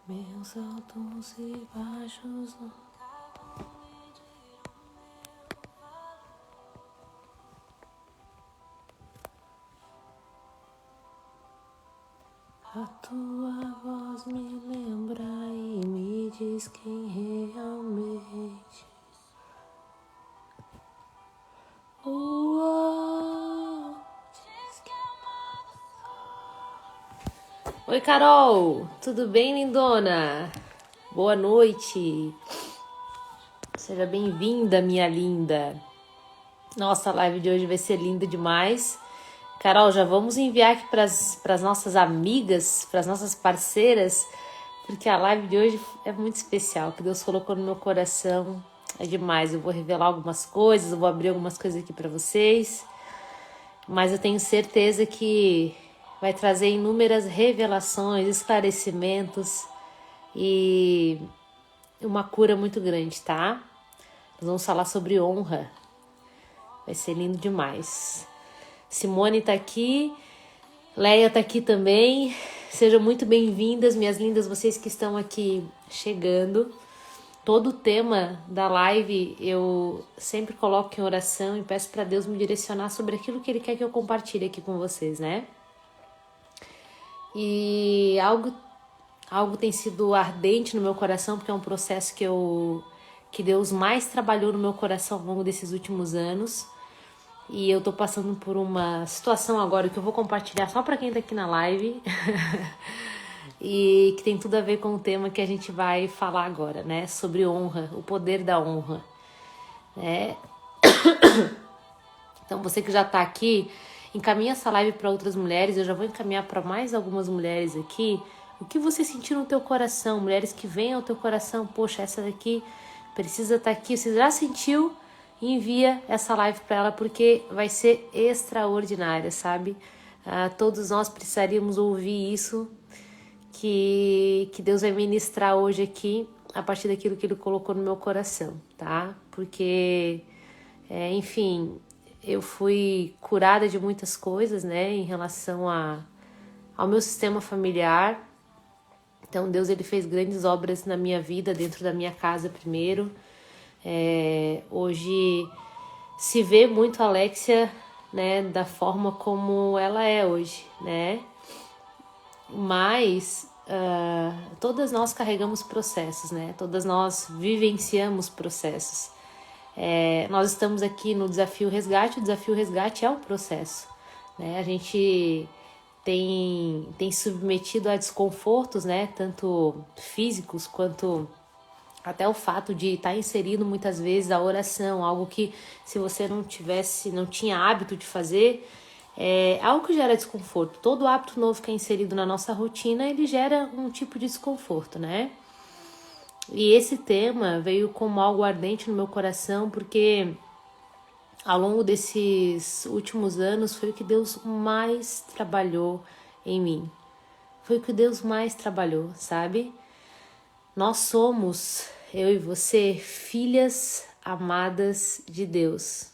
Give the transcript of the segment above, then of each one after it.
Meus altos e baixos. A tua voz me lembra e me diz quem realmente. Uou. Oi, Carol, tudo bem, lindona? Boa noite. Seja bem-vinda, minha linda. Nossa, a live de hoje vai ser linda demais. Carol, já vamos enviar aqui para as nossas amigas, para as nossas parceiras, porque a live de hoje é muito especial, que Deus colocou no meu coração. É demais, eu vou revelar algumas coisas, eu vou abrir algumas coisas aqui para vocês, mas eu tenho certeza que vai trazer inúmeras revelações, esclarecimentos e uma cura muito grande, tá? Nós vamos falar sobre honra, vai ser lindo demais. Simone tá aqui, Leia tá aqui também. Sejam muito bem-vindas, minhas lindas, vocês que estão aqui chegando. Todo o tema da live eu sempre coloco em oração e peço para Deus me direcionar sobre aquilo que Ele quer que eu compartilhe aqui com vocês, né? E algo tem sido ardente no meu coração, porque é um processo que Deus mais trabalhou no meu coração ao longo desses últimos anos. E eu tô passando por uma situação agora que eu vou compartilhar só para quem tá aqui na live. E que tem tudo a ver com o tema que a gente vai falar agora, né? Sobre honra, o poder da honra. Né? Então você que já tá aqui, encaminha essa live para outras mulheres. Eu já vou encaminhar para mais algumas mulheres aqui. O que você sentiu no teu coração? Mulheres que vêm ao teu coração, poxa, essa daqui precisa estar aqui. Você já sentiu? Envia essa live para ela, porque vai ser extraordinária, sabe? Todos nós precisaríamos ouvir isso, que Deus vai ministrar hoje aqui, a partir daquilo que Ele colocou no meu coração, tá? Porque, enfim, eu fui curada de muitas coisas, né? Em relação ao meu sistema familiar. Então, Deus, Ele fez grandes obras na minha vida, dentro da minha casa primeiro. Hoje se vê muito a Alexia, né, da forma como ela é hoje, né? Mas todas nós carregamos processos, né? Todas nós vivenciamos processos. Nós estamos aqui no Desafio Resgate. O Desafio Resgate é um processo, né? A gente tem submetido a desconfortos, né? Tanto físicos quanto até o fato de estar inserindo muitas vezes a oração, algo que se você não tinha hábito de fazer, algo que gera desconforto. Todo hábito novo que é inserido na nossa rotina, ele gera um tipo de desconforto, né? E esse tema veio como algo ardente no meu coração, porque ao longo desses últimos anos foi o que Deus mais trabalhou em mim. Foi o que Deus mais trabalhou, sabe? Nós somos, eu e você, filhas amadas de Deus.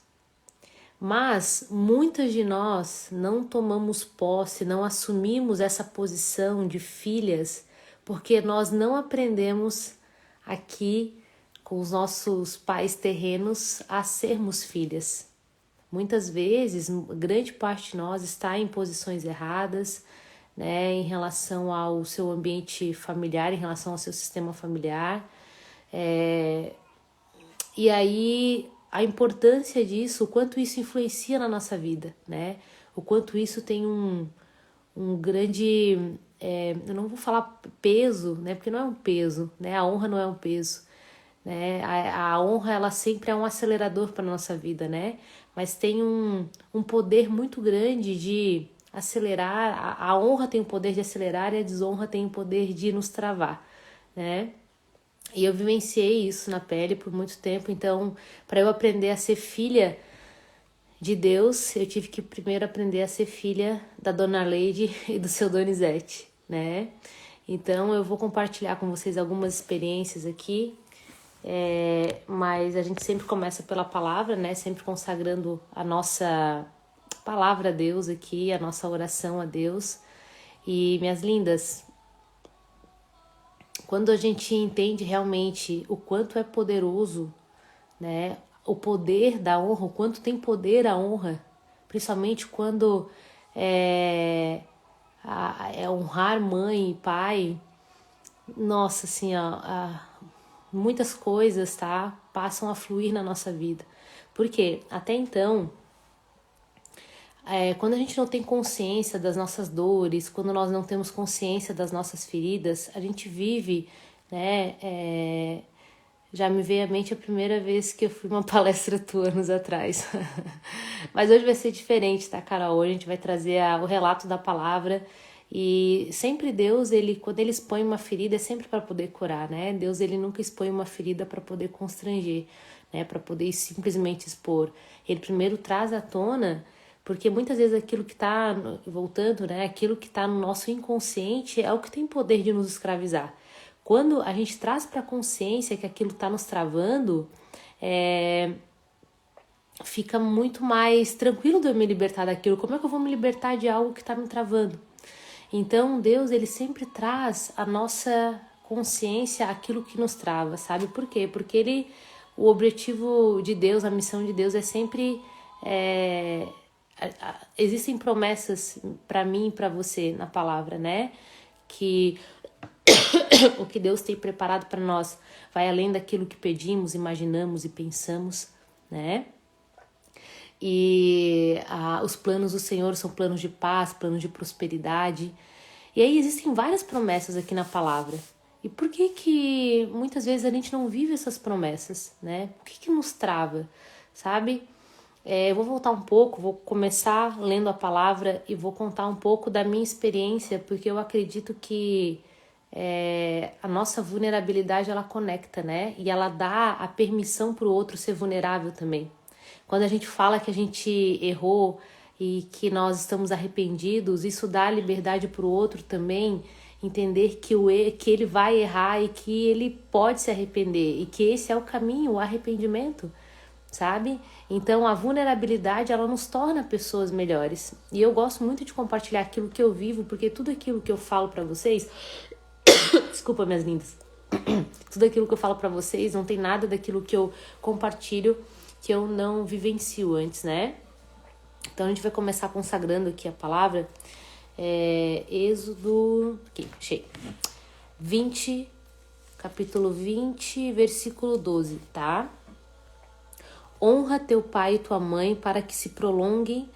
Mas muitas de nós não tomamos posse, não assumimos essa posição de filhas, porque nós não aprendemos aqui com os nossos pais terrenos a sermos filhas. Muitas vezes, grande parte de nós está em posições erradas, né, em relação ao seu ambiente familiar, em relação ao seu sistema familiar. E aí a importância disso, o quanto isso influencia na nossa vida, né? O quanto isso tem um grande, eu não vou falar peso, né? Porque não é um peso, né? A honra não é um peso, né? A honra, ela sempre é um acelerador para nossa vida, né? Mas tem um poder muito grande de acelerar. A honra tem o poder de acelerar e a desonra tem o poder de nos travar, né? E eu vivenciei isso na pele por muito tempo. Então, para eu aprender a ser filha de Deus, eu tive que primeiro aprender a ser filha da Dona Leide e do seu Donizete, né? Então, eu vou compartilhar com vocês algumas experiências aqui, mas a gente sempre começa pela palavra, né? Sempre consagrando a nossa palavra a Deus aqui, a nossa oração a Deus. E, minhas lindas, quando a gente entende realmente o quanto é poderoso, né, o poder da honra, o quanto tem poder a honra, principalmente quando é honrar mãe e pai, nossa, assim, muitas coisas, tá, passam a fluir na nossa vida. Porque até então, quando a gente não tem consciência das nossas dores, quando nós não temos consciência das nossas feridas, a gente vive, né? Já me veio à mente a primeira vez que eu fui uma palestra tua anos atrás. Mas hoje vai ser diferente, tá, Carol? Hoje a gente vai trazer o relato da palavra. E sempre Deus, quando ele expõe uma ferida, é sempre para poder curar, né? Deus, ele nunca expõe uma ferida para poder constranger, né? Para poder simplesmente expor. Ele primeiro traz à tona, porque muitas vezes aquilo que está, voltando, né? Aquilo que está no nosso inconsciente é o que tem poder de nos escravizar. Quando a gente traz para a consciência que aquilo está nos travando, fica muito mais tranquilo de eu me libertar daquilo. Como é que eu vou me libertar de algo que está me travando? Então, Deus, ele sempre traz a nossa consciência aquilo que nos trava, sabe? Por quê? Porque o objetivo de Deus, a missão de Deus é sempre... existem promessas para mim e para você na palavra, né? Que o que Deus tem preparado para nós vai além daquilo que pedimos, imaginamos e pensamos, né? E os planos do Senhor são planos de paz, planos de prosperidade. E aí existem várias promessas aqui na palavra. E por que muitas vezes a gente não vive essas promessas, né? O que nos trava, sabe? Eu vou voltar um pouco, vou começar lendo a palavra e vou contar um pouco da minha experiência, porque eu acredito que a nossa vulnerabilidade, ela conecta, né? E ela dá a permissão para o outro ser vulnerável também. Quando a gente fala que a gente errou e que nós estamos arrependidos, isso dá liberdade para o outro também entender que ele vai errar e que ele pode se arrepender e que esse é o caminho, o arrependimento, sabe? Então a vulnerabilidade, ela nos torna pessoas melhores. E eu gosto muito de compartilhar aquilo que eu vivo, porque tudo aquilo que eu falo para vocês desculpa, minhas lindas, tudo aquilo que eu falo para vocês não tem nada daquilo que eu compartilho que eu não vivencio antes, né? Então a gente vai começar consagrando aqui a palavra. Êxodo, aqui, achei, 20, capítulo 20, versículo 12, tá? Honra teu pai e tua mãe para que se prolonguem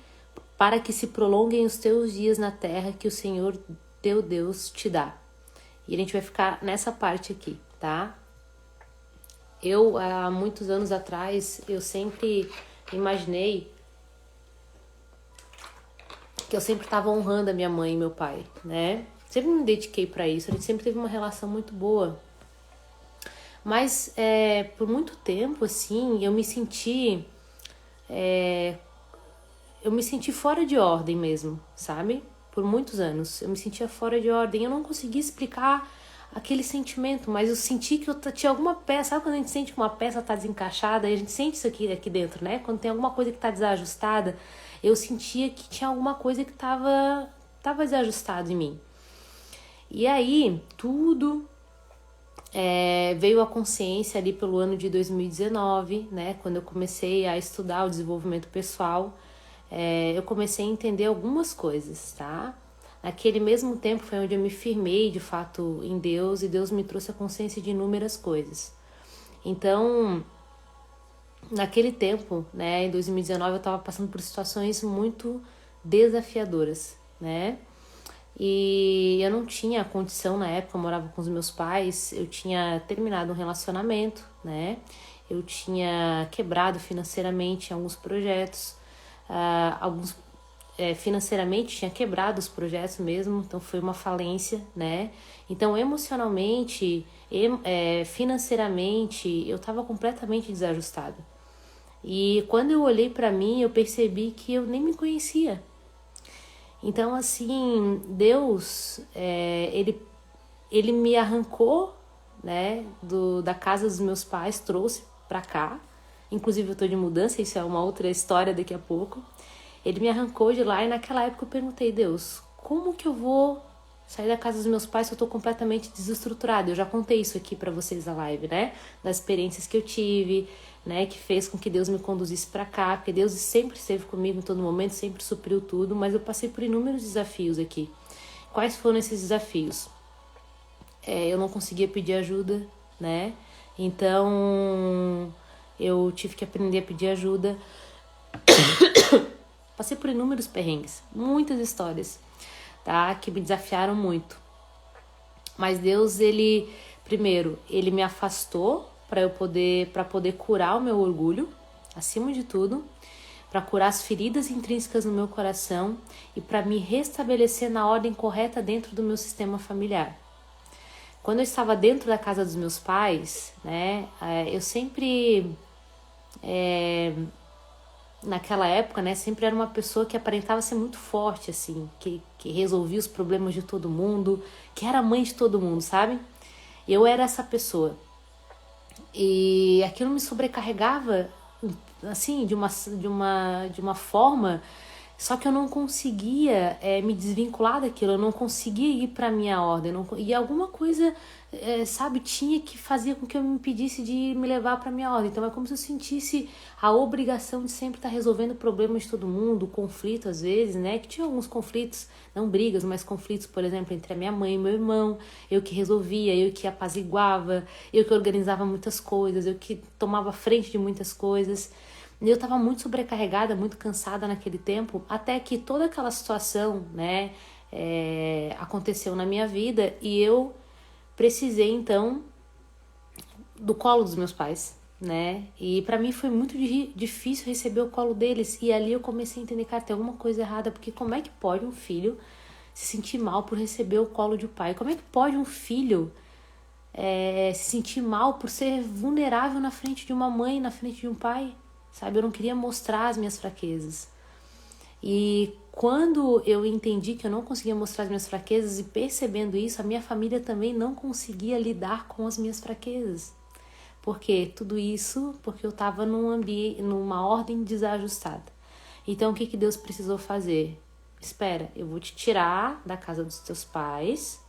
os teus dias na terra que o Senhor teu Deus te dá. E a gente vai ficar nessa parte aqui, tá? Eu, há muitos anos atrás, eu sempre imaginei que eu sempre estava honrando a minha mãe e meu pai, né? Sempre me dediquei para isso, a gente sempre teve uma relação muito boa. Mas, por muito tempo, assim, eu me senti fora de ordem mesmo, sabe? Por muitos anos, eu me sentia fora de ordem. Eu não conseguia explicar aquele sentimento, mas eu senti que eu tinha alguma peça. Sabe quando a gente sente que uma peça tá desencaixada? E a gente sente isso aqui dentro, né? Quando tem alguma coisa que tá desajustada, eu sentia que tinha alguma coisa que tava desajustado em mim. E aí, tudo veio à consciência ali pelo ano de 2019, né? Quando eu comecei a estudar o desenvolvimento pessoal, eu comecei a entender algumas coisas, tá? Naquele mesmo tempo foi onde eu me firmei de fato em Deus, e Deus me trouxe a consciência de inúmeras coisas. Então, naquele tempo, né, em 2019, eu estava passando por situações muito desafiadoras, né? E eu não tinha condição na época, eu morava com os meus pais, eu tinha terminado um relacionamento, né? Eu tinha quebrado financeiramente alguns projetos, financeiramente tinha quebrado os projetos mesmo, então foi uma falência, né? Então emocionalmente, financeiramente, eu estava completamente desajustada. E quando eu olhei para mim, eu percebi que eu nem me conhecia. Então, assim, Deus, ele me arrancou, né, da casa dos meus pais, trouxe para cá. Inclusive, eu tô de mudança, isso é uma outra história daqui a pouco. Ele me arrancou de lá e naquela época eu perguntei, Deus, como que eu vou Saí da casa dos meus pais, eu tô completamente desestruturada. Eu já contei isso aqui pra vocês na live, né? Das experiências que eu tive, né? Que fez com que Deus me conduzisse pra cá. Porque Deus sempre esteve comigo em todo momento, sempre supriu tudo. Mas eu passei por inúmeros desafios aqui. Quais foram esses desafios? Eu não conseguia pedir ajuda, né? Então, eu tive que aprender a pedir ajuda. Passei por inúmeros perrengues, muitas histórias, tá? Que me desafiaram muito. Mas Deus, primeiro, ele me afastou para poder curar o meu orgulho, acima de tudo, para curar as feridas intrínsecas no meu coração e para me restabelecer na ordem correta dentro do meu sistema familiar. Quando eu estava dentro da casa dos meus pais, né, eu sempre, naquela época, né, sempre era uma pessoa que aparentava ser muito forte, assim, que resolvia os problemas de todo mundo, que era mãe de todo mundo, sabe? Eu era essa pessoa. E aquilo me sobrecarregava, assim, de uma forma. Só que eu não conseguia me desvincular daquilo, eu não conseguia ir para minha ordem. E alguma coisa, sabe, tinha que fazer com que eu me impedisse de me levar para minha ordem. Então é como se eu sentisse a obrigação de sempre estar resolvendo problemas de todo mundo, conflito às vezes, né? Que tinha alguns conflitos, não brigas, mas conflitos, por exemplo, entre a minha mãe e meu irmão. Eu que resolvia, eu que apaziguava, eu que organizava muitas coisas, eu que tomava frente de muitas coisas. Eu estava muito sobrecarregada, muito cansada naquele tempo, até que toda aquela situação, né, aconteceu na minha vida e eu precisei, então, do colo dos meus pais, né? E para mim foi muito difícil receber o colo deles. E ali eu comecei a entender, cara, tem alguma coisa errada, porque como é que pode um filho se sentir mal por receber o colo de um pai? Como é que pode um filho se sentir mal por ser vulnerável na frente de uma mãe, na frente de um pai? Sabe, eu não queria mostrar as minhas fraquezas. E quando eu entendi que eu não conseguia mostrar as minhas fraquezas e percebendo isso, a minha família também não conseguia lidar com as minhas fraquezas. Por quê? Tudo isso porque eu estava numa ordem desajustada. Então, o que Deus precisou fazer? Espera, eu vou te tirar da casa dos teus pais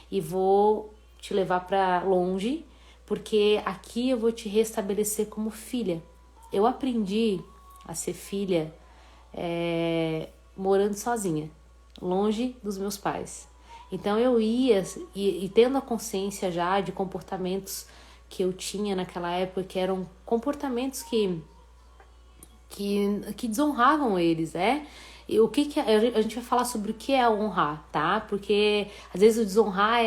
e vou te levar para longe, porque aqui eu vou te restabelecer como filha. Eu aprendi a ser filha morando sozinha, longe dos meus pais. Então eu ia e tendo a consciência já de comportamentos que eu tinha naquela época, que eram comportamentos que desonravam eles, né? E a gente vai falar sobre o que é honrar, tá? Porque às vezes o desonrar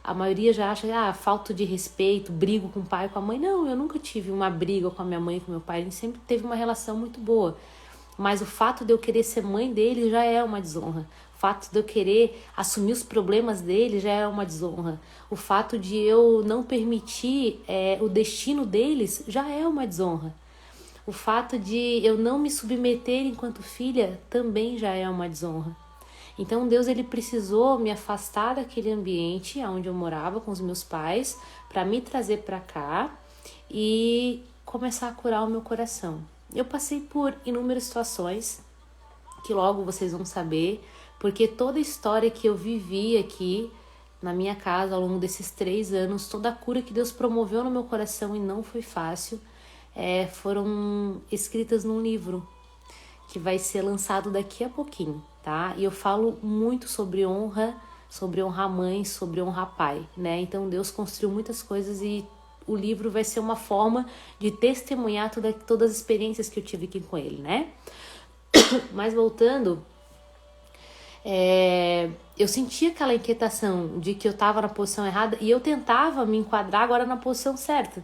a maioria já acha, falta de respeito, brigo com o pai e com a mãe. Não, eu nunca tive uma briga com a minha mãe e com meu pai, a gente sempre teve uma relação muito boa. Mas o fato de eu querer ser mãe dele já é uma desonra. O fato de eu querer assumir os problemas dele já é uma desonra. O fato de eu não permitir o destino deles já é uma desonra. O fato de eu não me submeter enquanto filha também já é uma desonra. Então Deus ele precisou me afastar daquele ambiente onde eu morava com os meus pais para me trazer para cá e começar a curar o meu coração. Eu passei por inúmeras situações que logo vocês vão saber, porque toda a história que eu vivi aqui na minha casa ao longo desses 3 anos, toda a cura que Deus promoveu no meu coração e não foi fácil, foram escritas num livro que vai ser lançado daqui a pouquinho, tá? E eu falo muito sobre honrar mãe, sobre honrar pai, né? Então Deus construiu muitas coisas e o livro vai ser uma forma de testemunhar todas as experiências que eu tive aqui com ele, né? Mas voltando, eu sentia aquela inquietação de que eu estava na posição errada e eu tentava me enquadrar agora na posição certa.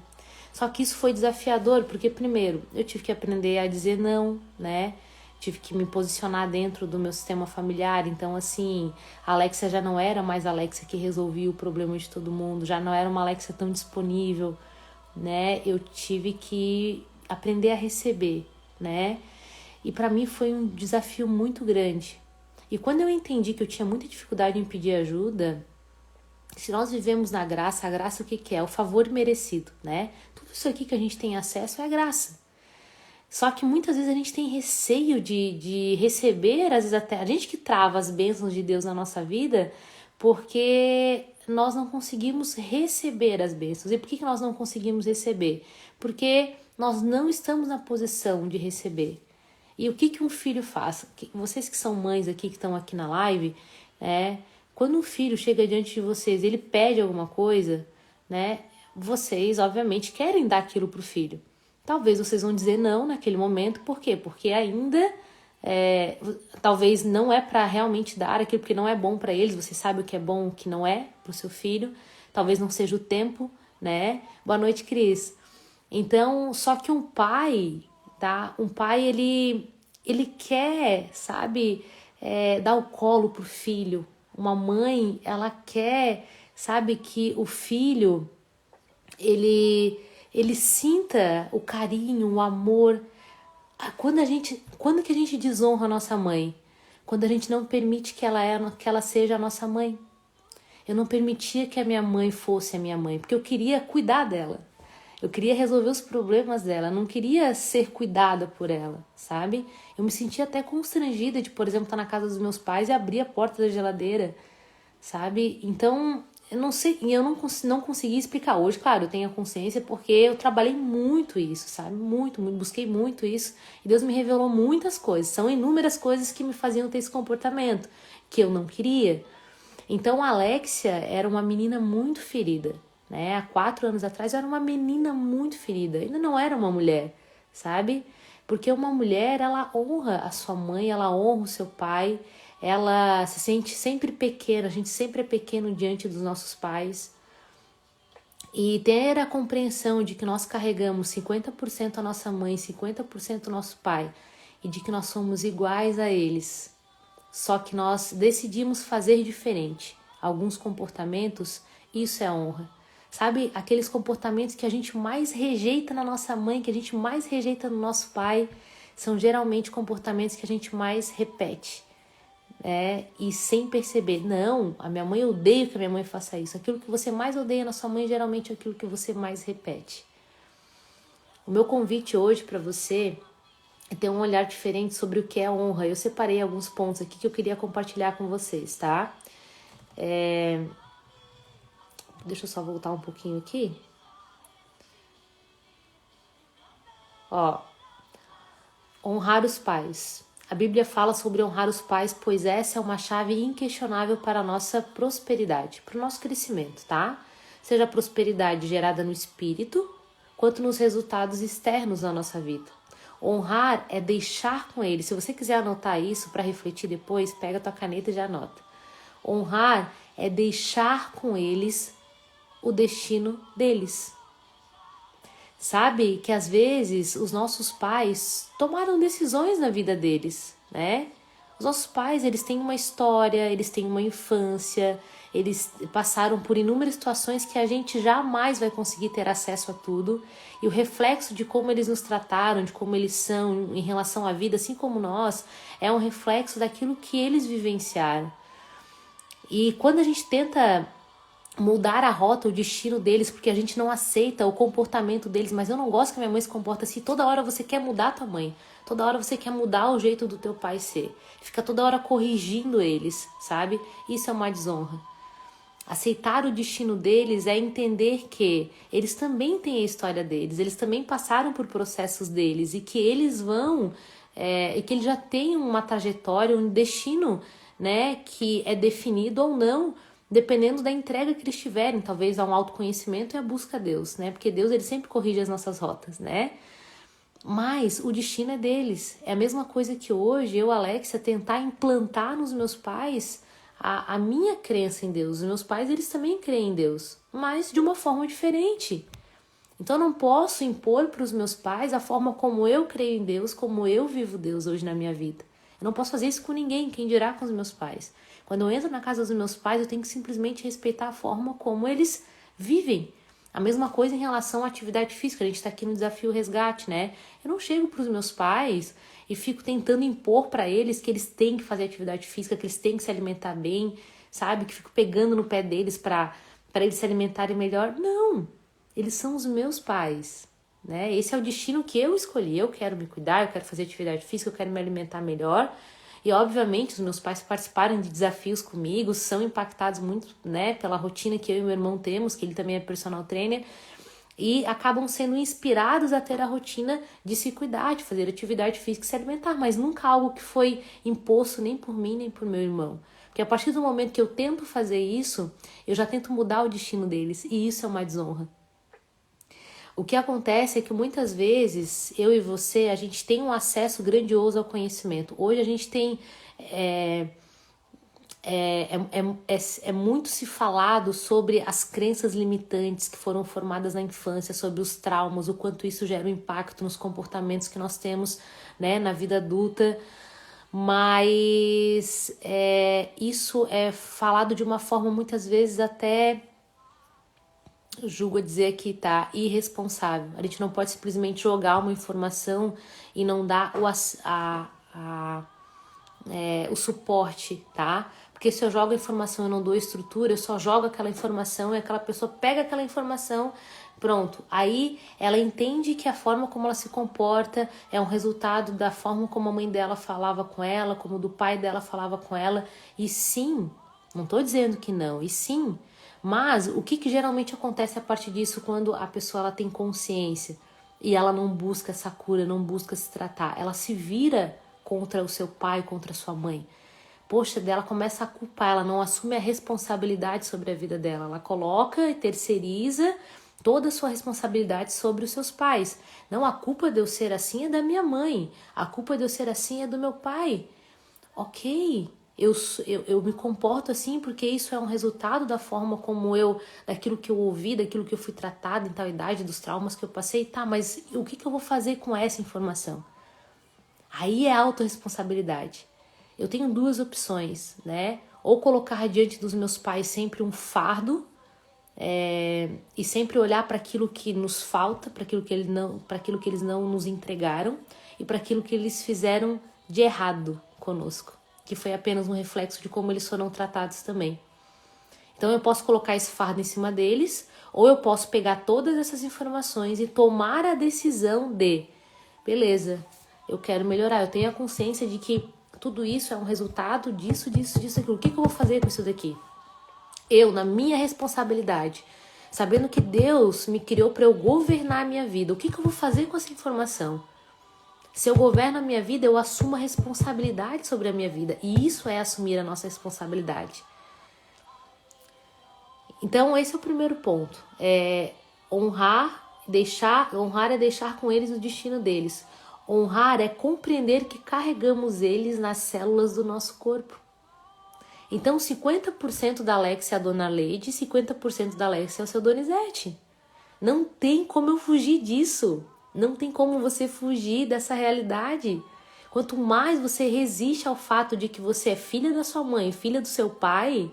Só que isso foi desafiador, porque primeiro, eu tive que aprender a dizer não, né? Tive que me posicionar dentro do meu sistema familiar. Então, assim, a Alexia já não era mais a Alexia que resolvia o problema de todo mundo, já não era uma Alexia tão disponível, né? Eu tive que aprender a receber, né? E para mim foi um desafio muito grande. E quando eu entendi que eu tinha muita dificuldade em pedir ajuda, se nós vivemos na graça, a graça o que é? O favor merecido, né? Tudo isso aqui que a gente tem acesso é graça. Só que muitas vezes a gente tem receio de receber, às vezes até a gente que trava as bênçãos de Deus na nossa vida, Porque nós não conseguimos receber as bênçãos. E por que nós não conseguimos receber? Porque nós não estamos na posição de receber. E o que um filho faz? Vocês que são mães aqui, que estão aqui na live, quando um filho chega diante de vocês, ele pede alguma coisa, né? Vocês, obviamente, querem dar aquilo para o filho. Talvez vocês vão dizer não naquele momento. Por quê? Porque ainda talvez não é para realmente dar aquilo, porque não é bom para eles. Você sabe o que é bom, o que não é para o seu filho. Talvez não seja o tempo, né? Boa noite, Cris. Então, só que um pai, tá? Um pai, ele quer, sabe, dar o colo pro filho. Uma mãe, ela quer, sabe, que o filho, ele sinta o carinho, o amor. Quando que a gente desonra a nossa mãe? Quando a gente não permite que ela seja a nossa mãe. Eu não permitia que a minha mãe fosse a minha mãe, porque eu queria cuidar dela. Eu queria resolver os problemas dela, não queria ser cuidada por ela, sabe? Eu me sentia até constrangida de, por exemplo, estar na casa dos meus pais e abrir a porta da geladeira, sabe? Então, eu não sei, e eu não consegui explicar hoje. Claro, eu tenho a consciência porque eu trabalhei muito isso, sabe? Muito, busquei muito isso. E Deus me revelou muitas coisas. São inúmeras coisas que me faziam ter esse comportamento, que eu não queria. Então, a Alexia era uma menina muito ferida. Há 4 anos atrás eu era uma menina muito ferida, ainda não era uma mulher, sabe? Porque uma mulher, ela honra a sua mãe, ela honra o seu pai, ela se sente sempre pequena, a gente sempre é pequeno diante dos nossos pais. E ter a compreensão de que nós carregamos 50% a nossa mãe, 50% o nosso pai, e de que nós somos iguais a eles, só que nós decidimos fazer diferente. Alguns comportamentos, isso é honra. Sabe, aqueles comportamentos que a gente mais rejeita na nossa mãe, que a gente mais rejeita no nosso pai, são geralmente comportamentos que a gente mais repete, e sem perceber. Não, a minha mãe, eu odeio que a minha mãe faça isso. Aquilo que você mais odeia na sua mãe, geralmente é aquilo que você mais repete. O meu convite hoje para você é ter um olhar diferente sobre o que é honra. Eu separei alguns pontos aqui que eu queria compartilhar com vocês, tá? Deixa eu só voltar um pouquinho aqui. Honrar os pais. A Bíblia fala sobre honrar os pais, pois essa é uma chave inquestionável para a nossa prosperidade, para o nosso crescimento, tá? Seja a prosperidade gerada no espírito, quanto nos resultados externos da nossa vida. Honrar é deixar com eles. Se você quiser anotar isso para refletir depois, pega a tua caneta e já anota. Honrar é deixar com eles o destino deles. Sabe que às vezes os nossos pais tomaram decisões na vida deles, né? Os nossos pais, eles têm uma história, eles têm uma infância, eles passaram por inúmeras situações que a gente jamais vai conseguir ter acesso a tudo. E o reflexo de como eles nos trataram, de como eles são em relação à vida, assim como nós, é um reflexo daquilo que eles vivenciaram. E quando a gente tenta mudar a rota, o destino deles, porque a gente não aceita o comportamento deles, mas eu não gosto que a minha mãe se comporta assim. Toda hora você quer mudar a tua mãe, toda hora você quer mudar o jeito do teu pai ser, fica toda hora corrigindo eles, sabe? Isso é uma desonra. Aceitar o destino deles é entender que eles também têm a história deles, eles também passaram por processos deles, e que eles vão, e que eles já têm uma trajetória, um destino, né, que é definido ou não, dependendo da entrega que eles tiverem. Talvez há um autoconhecimento e a busca a Deus, né? Porque Deus, ele sempre corrige as nossas rotas, né? Mas o destino é deles. É a mesma coisa que hoje eu, Alexia, tentar implantar nos meus pais a minha crença em Deus. Os meus pais, eles também creem em Deus, mas de uma forma diferente. Então eu não posso impor para os meus pais a forma como eu creio em Deus, como eu vivo Deus hoje na minha vida. Eu não posso fazer isso com ninguém, quem dirá com os meus pais. Quando eu entro na casa dos meus pais, eu tenho que simplesmente respeitar a forma como eles vivem. A mesma coisa em relação à atividade física. A gente está aqui no Desafio Resgate, né? Eu não chego para os meus pais e fico tentando impor para eles que eles têm que fazer atividade física, que eles têm que se alimentar bem, sabe? Que fico pegando no pé deles para eles se alimentarem melhor. Não! Eles são os meus pais, né? Esse é o destino que eu escolhi. Eu quero me cuidar, eu quero fazer atividade física, eu quero me alimentar melhor. E obviamente os meus pais participaram de desafios comigo, são impactados muito, né, pela rotina que eu e meu irmão temos, que ele também é personal trainer, e acabam sendo inspirados a ter a rotina de se cuidar, de fazer atividade física e se alimentar, mas nunca algo que foi imposto nem por mim, nem por meu irmão. Porque a partir do momento que eu tento fazer isso, eu já tento mudar o destino deles, e isso é uma desonra. O que acontece é que muitas vezes, eu e você, a gente tem um acesso grandioso ao conhecimento. Hoje a gente tem... É muito se falado sobre as crenças limitantes que foram formadas na infância, sobre os traumas, o quanto isso gera um impacto nos comportamentos que nós temos, né, na vida adulta, mas isso é falado de uma forma muitas vezes até, julgo a dizer aqui, tá, irresponsável. A gente não pode simplesmente jogar uma informação e não dar o suporte, tá? Porque se eu jogo a informação e não dou estrutura, eu só jogo aquela informação e aquela pessoa pega aquela informação, pronto. Aí ela entende que a forma como ela se comporta é um resultado da forma como a mãe dela falava com ela, como do pai dela falava com ela. E sim, não tô dizendo que não, e sim. Mas o que geralmente acontece a partir disso quando a pessoa ela tem consciência e ela não busca essa cura, não busca se tratar? Ela se vira contra o seu pai, contra a sua mãe. Poxa, dela começa a culpar, ela não assume a responsabilidade sobre a vida dela. Ela coloca e terceiriza toda a sua responsabilidade sobre os seus pais. Não, a culpa de eu ser assim é da minha mãe. A culpa de eu ser assim é do meu pai. Ok, eu me comporto assim porque isso é um resultado da forma como daquilo que eu ouvi, daquilo que eu fui tratada em tal idade, dos traumas que eu passei. Tá, mas o que eu vou fazer com essa informação? Aí é autorresponsabilidade. Eu tenho duas opções, né? Ou colocar diante dos meus pais sempre um fardo e sempre olhar para aquilo que nos falta, para aquilo que eles não nos entregaram e para aquilo que eles fizeram de errado conosco, que foi apenas um reflexo de como eles foram tratados também. Então eu posso colocar esse fardo em cima deles, ou eu posso pegar todas essas informações e tomar a decisão de, beleza, eu quero melhorar, eu tenho a consciência de que tudo isso é um resultado disso, aquilo. O que eu vou fazer com isso daqui? Eu, na minha responsabilidade, sabendo que Deus me criou para eu governar a minha vida, o que eu vou fazer com essa informação? Se eu governo a minha vida, eu assumo a responsabilidade sobre a minha vida. E isso é assumir a nossa responsabilidade. Então, esse é o primeiro ponto. Honrar é deixar com eles o destino deles. Honrar é compreender que carregamos eles nas células do nosso corpo. Então, 50% da Alexia é a Dona Leide, 50% da Alexia é o seu Donizete. Não tem como eu fugir disso. Não tem como você fugir dessa realidade. Quanto mais você resiste ao fato de que você é filha da sua mãe, filha do seu pai,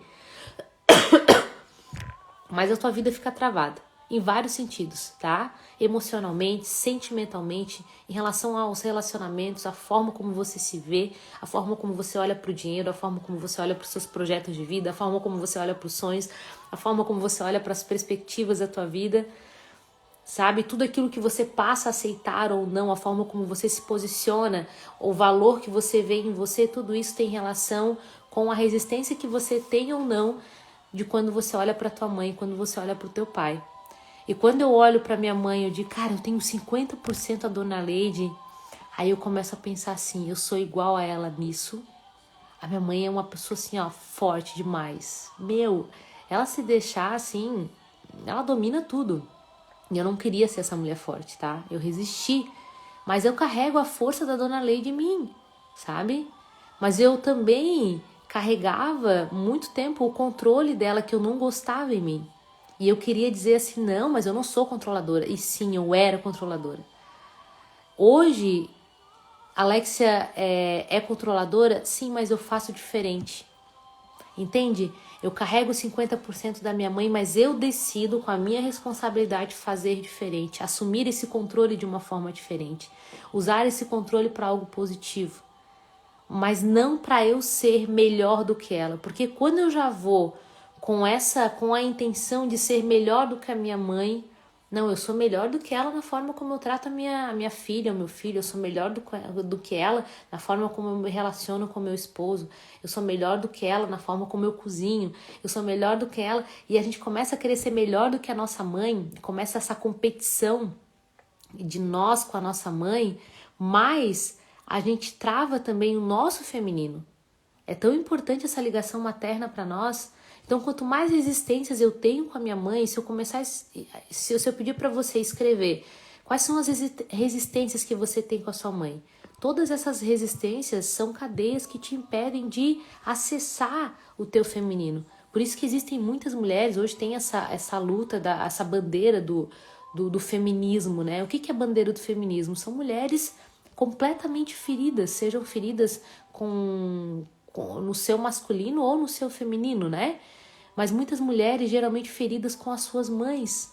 mais a sua vida fica travada. Em vários sentidos, tá? Emocionalmente, sentimentalmente, em relação aos relacionamentos, a forma como você se vê, a forma como você olha para o dinheiro, a forma como você olha para os seus projetos de vida, a forma como você olha para os sonhos, a forma como você olha para as perspectivas da tua vida, sabe? Tudo aquilo que você passa a aceitar ou não, a forma como você se posiciona, o valor que você vê em você, tudo isso tem relação com a resistência que você tem ou não de quando você olha para tua mãe, quando você olha para o teu pai. E quando eu olho para minha mãe, eu digo, cara, eu tenho 50% a Dona Leide. Aí eu começo a pensar assim, eu sou igual a ela nisso. A minha mãe é uma pessoa assim, ó, forte demais. Ela se deixar assim, ela domina tudo. E eu não queria ser essa mulher forte, tá? Eu resisti. Mas eu carrego a força da Dona Leide em mim, sabe? Mas eu também carregava muito tempo o controle dela que eu não gostava em mim. E eu queria dizer assim, não, mas eu não sou controladora. E sim, eu era controladora. Hoje, Alexia é controladora? Sim, mas eu faço diferente. Entende? Eu carrego 50% da minha mãe, mas eu decido com a minha responsabilidade fazer diferente. Assumir esse controle de uma forma diferente. Usar esse controle para algo positivo. Mas não para eu ser melhor do que ela. Porque quando eu já vou com a intenção de ser melhor do que a minha mãe, Não, eu sou melhor do que ela na forma como eu trato a minha filha, o meu filho. Eu sou melhor do que ela na forma como eu me relaciono com o meu esposo. Eu sou melhor do que ela na forma como eu cozinho. Eu sou melhor do que ela. E a gente começa a querer ser melhor do que a nossa mãe. Começa essa competição de nós com a nossa mãe. Mas a gente trava também o nosso feminino. É tão importante essa ligação materna para nós. Então, quanto mais resistências eu tenho com a minha mãe, se eu pedir para você escrever quais são as resistências que você tem com a sua mãe, todas essas resistências são cadeias que te impedem de acessar o teu feminino. Por isso que existem muitas mulheres, hoje tem essa luta, essa bandeira do feminismo, né? O que é a bandeira do feminismo? São mulheres completamente feridas, sejam feridas no seu masculino ou no seu feminino, né? Mas muitas mulheres geralmente feridas com as suas mães,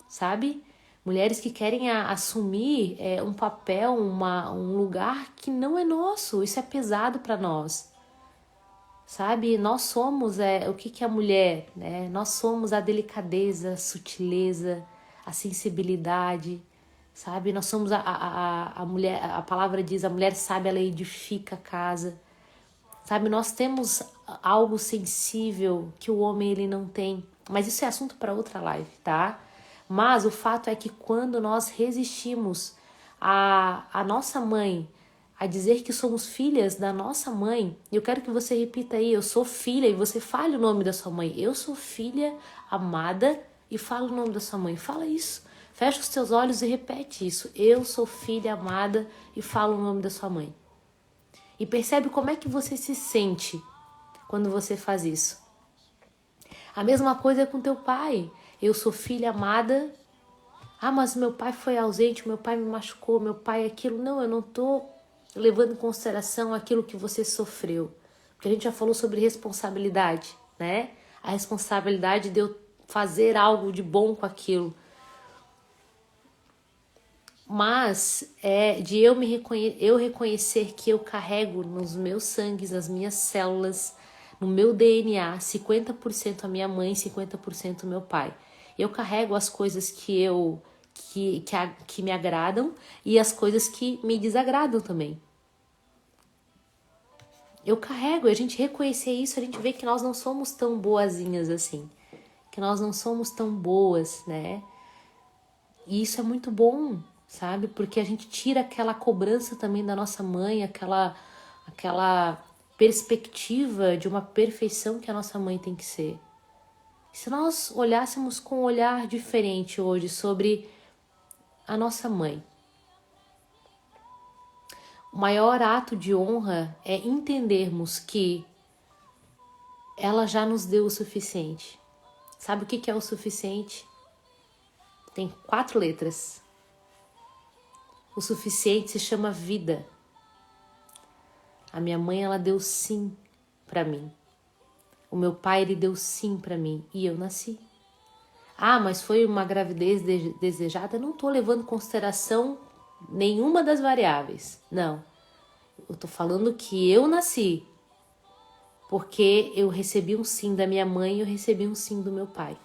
sabe? Mulheres que querem assumir um papel, um lugar que não é nosso. Isso é pesado para nós, sabe? Nós somos o que é a mulher, né? Nós somos a delicadeza, a sutileza, a sensibilidade, sabe? Nós somos a mulher, a palavra diz, a mulher sábia, ela edifica a casa. Sabe, nós temos algo sensível que o homem ele não tem, mas isso é assunto para outra live, tá? Mas o fato é que quando nós resistimos a nossa mãe, a dizer que somos filhas da nossa mãe, eu quero que você repita aí, eu sou filha, e você fale o nome da sua mãe. Eu sou filha amada, e fala o nome da sua mãe. Fala isso. Fecha os teus olhos e repete isso. Eu sou filha amada, e fala o nome da sua mãe. E percebe como é que você se sente quando você faz isso. A mesma coisa é com teu pai. Eu sou filha amada. Ah, mas meu pai foi ausente, meu pai me machucou, meu pai aquilo. Não, eu não tô levando em consideração aquilo que você sofreu. Porque a gente já falou sobre responsabilidade, né? A responsabilidade de eu fazer algo de bom com aquilo. Mas é de eu reconhecer que eu carrego nos meus sangues, nas minhas células, no meu DNA, 50% a minha mãe, 50% o meu pai. Eu carrego as coisas que me agradam e as coisas que me desagradam também. Eu carrego, a gente reconhecer isso, a gente vê que nós não somos tão boazinhas assim, que nós não somos tão boas, né? E isso é muito bom, sabe? Porque a gente tira aquela cobrança também da nossa mãe, aquela perspectiva de uma perfeição que a nossa mãe tem que ser. E se nós olhássemos com um olhar diferente hoje sobre a nossa mãe, o maior ato de honra é entendermos que ela já nos deu o suficiente. Sabe o que é o suficiente? Tem 4 letras. O suficiente se chama vida. A minha mãe, ela deu sim para mim. O meu pai, ele deu sim para mim e eu nasci. Ah, mas foi uma gravidez desejada? Eu não tô levando em consideração nenhuma das variáveis. Não. Eu tô falando que eu nasci porque eu recebi um sim da minha mãe e eu recebi um sim do meu pai.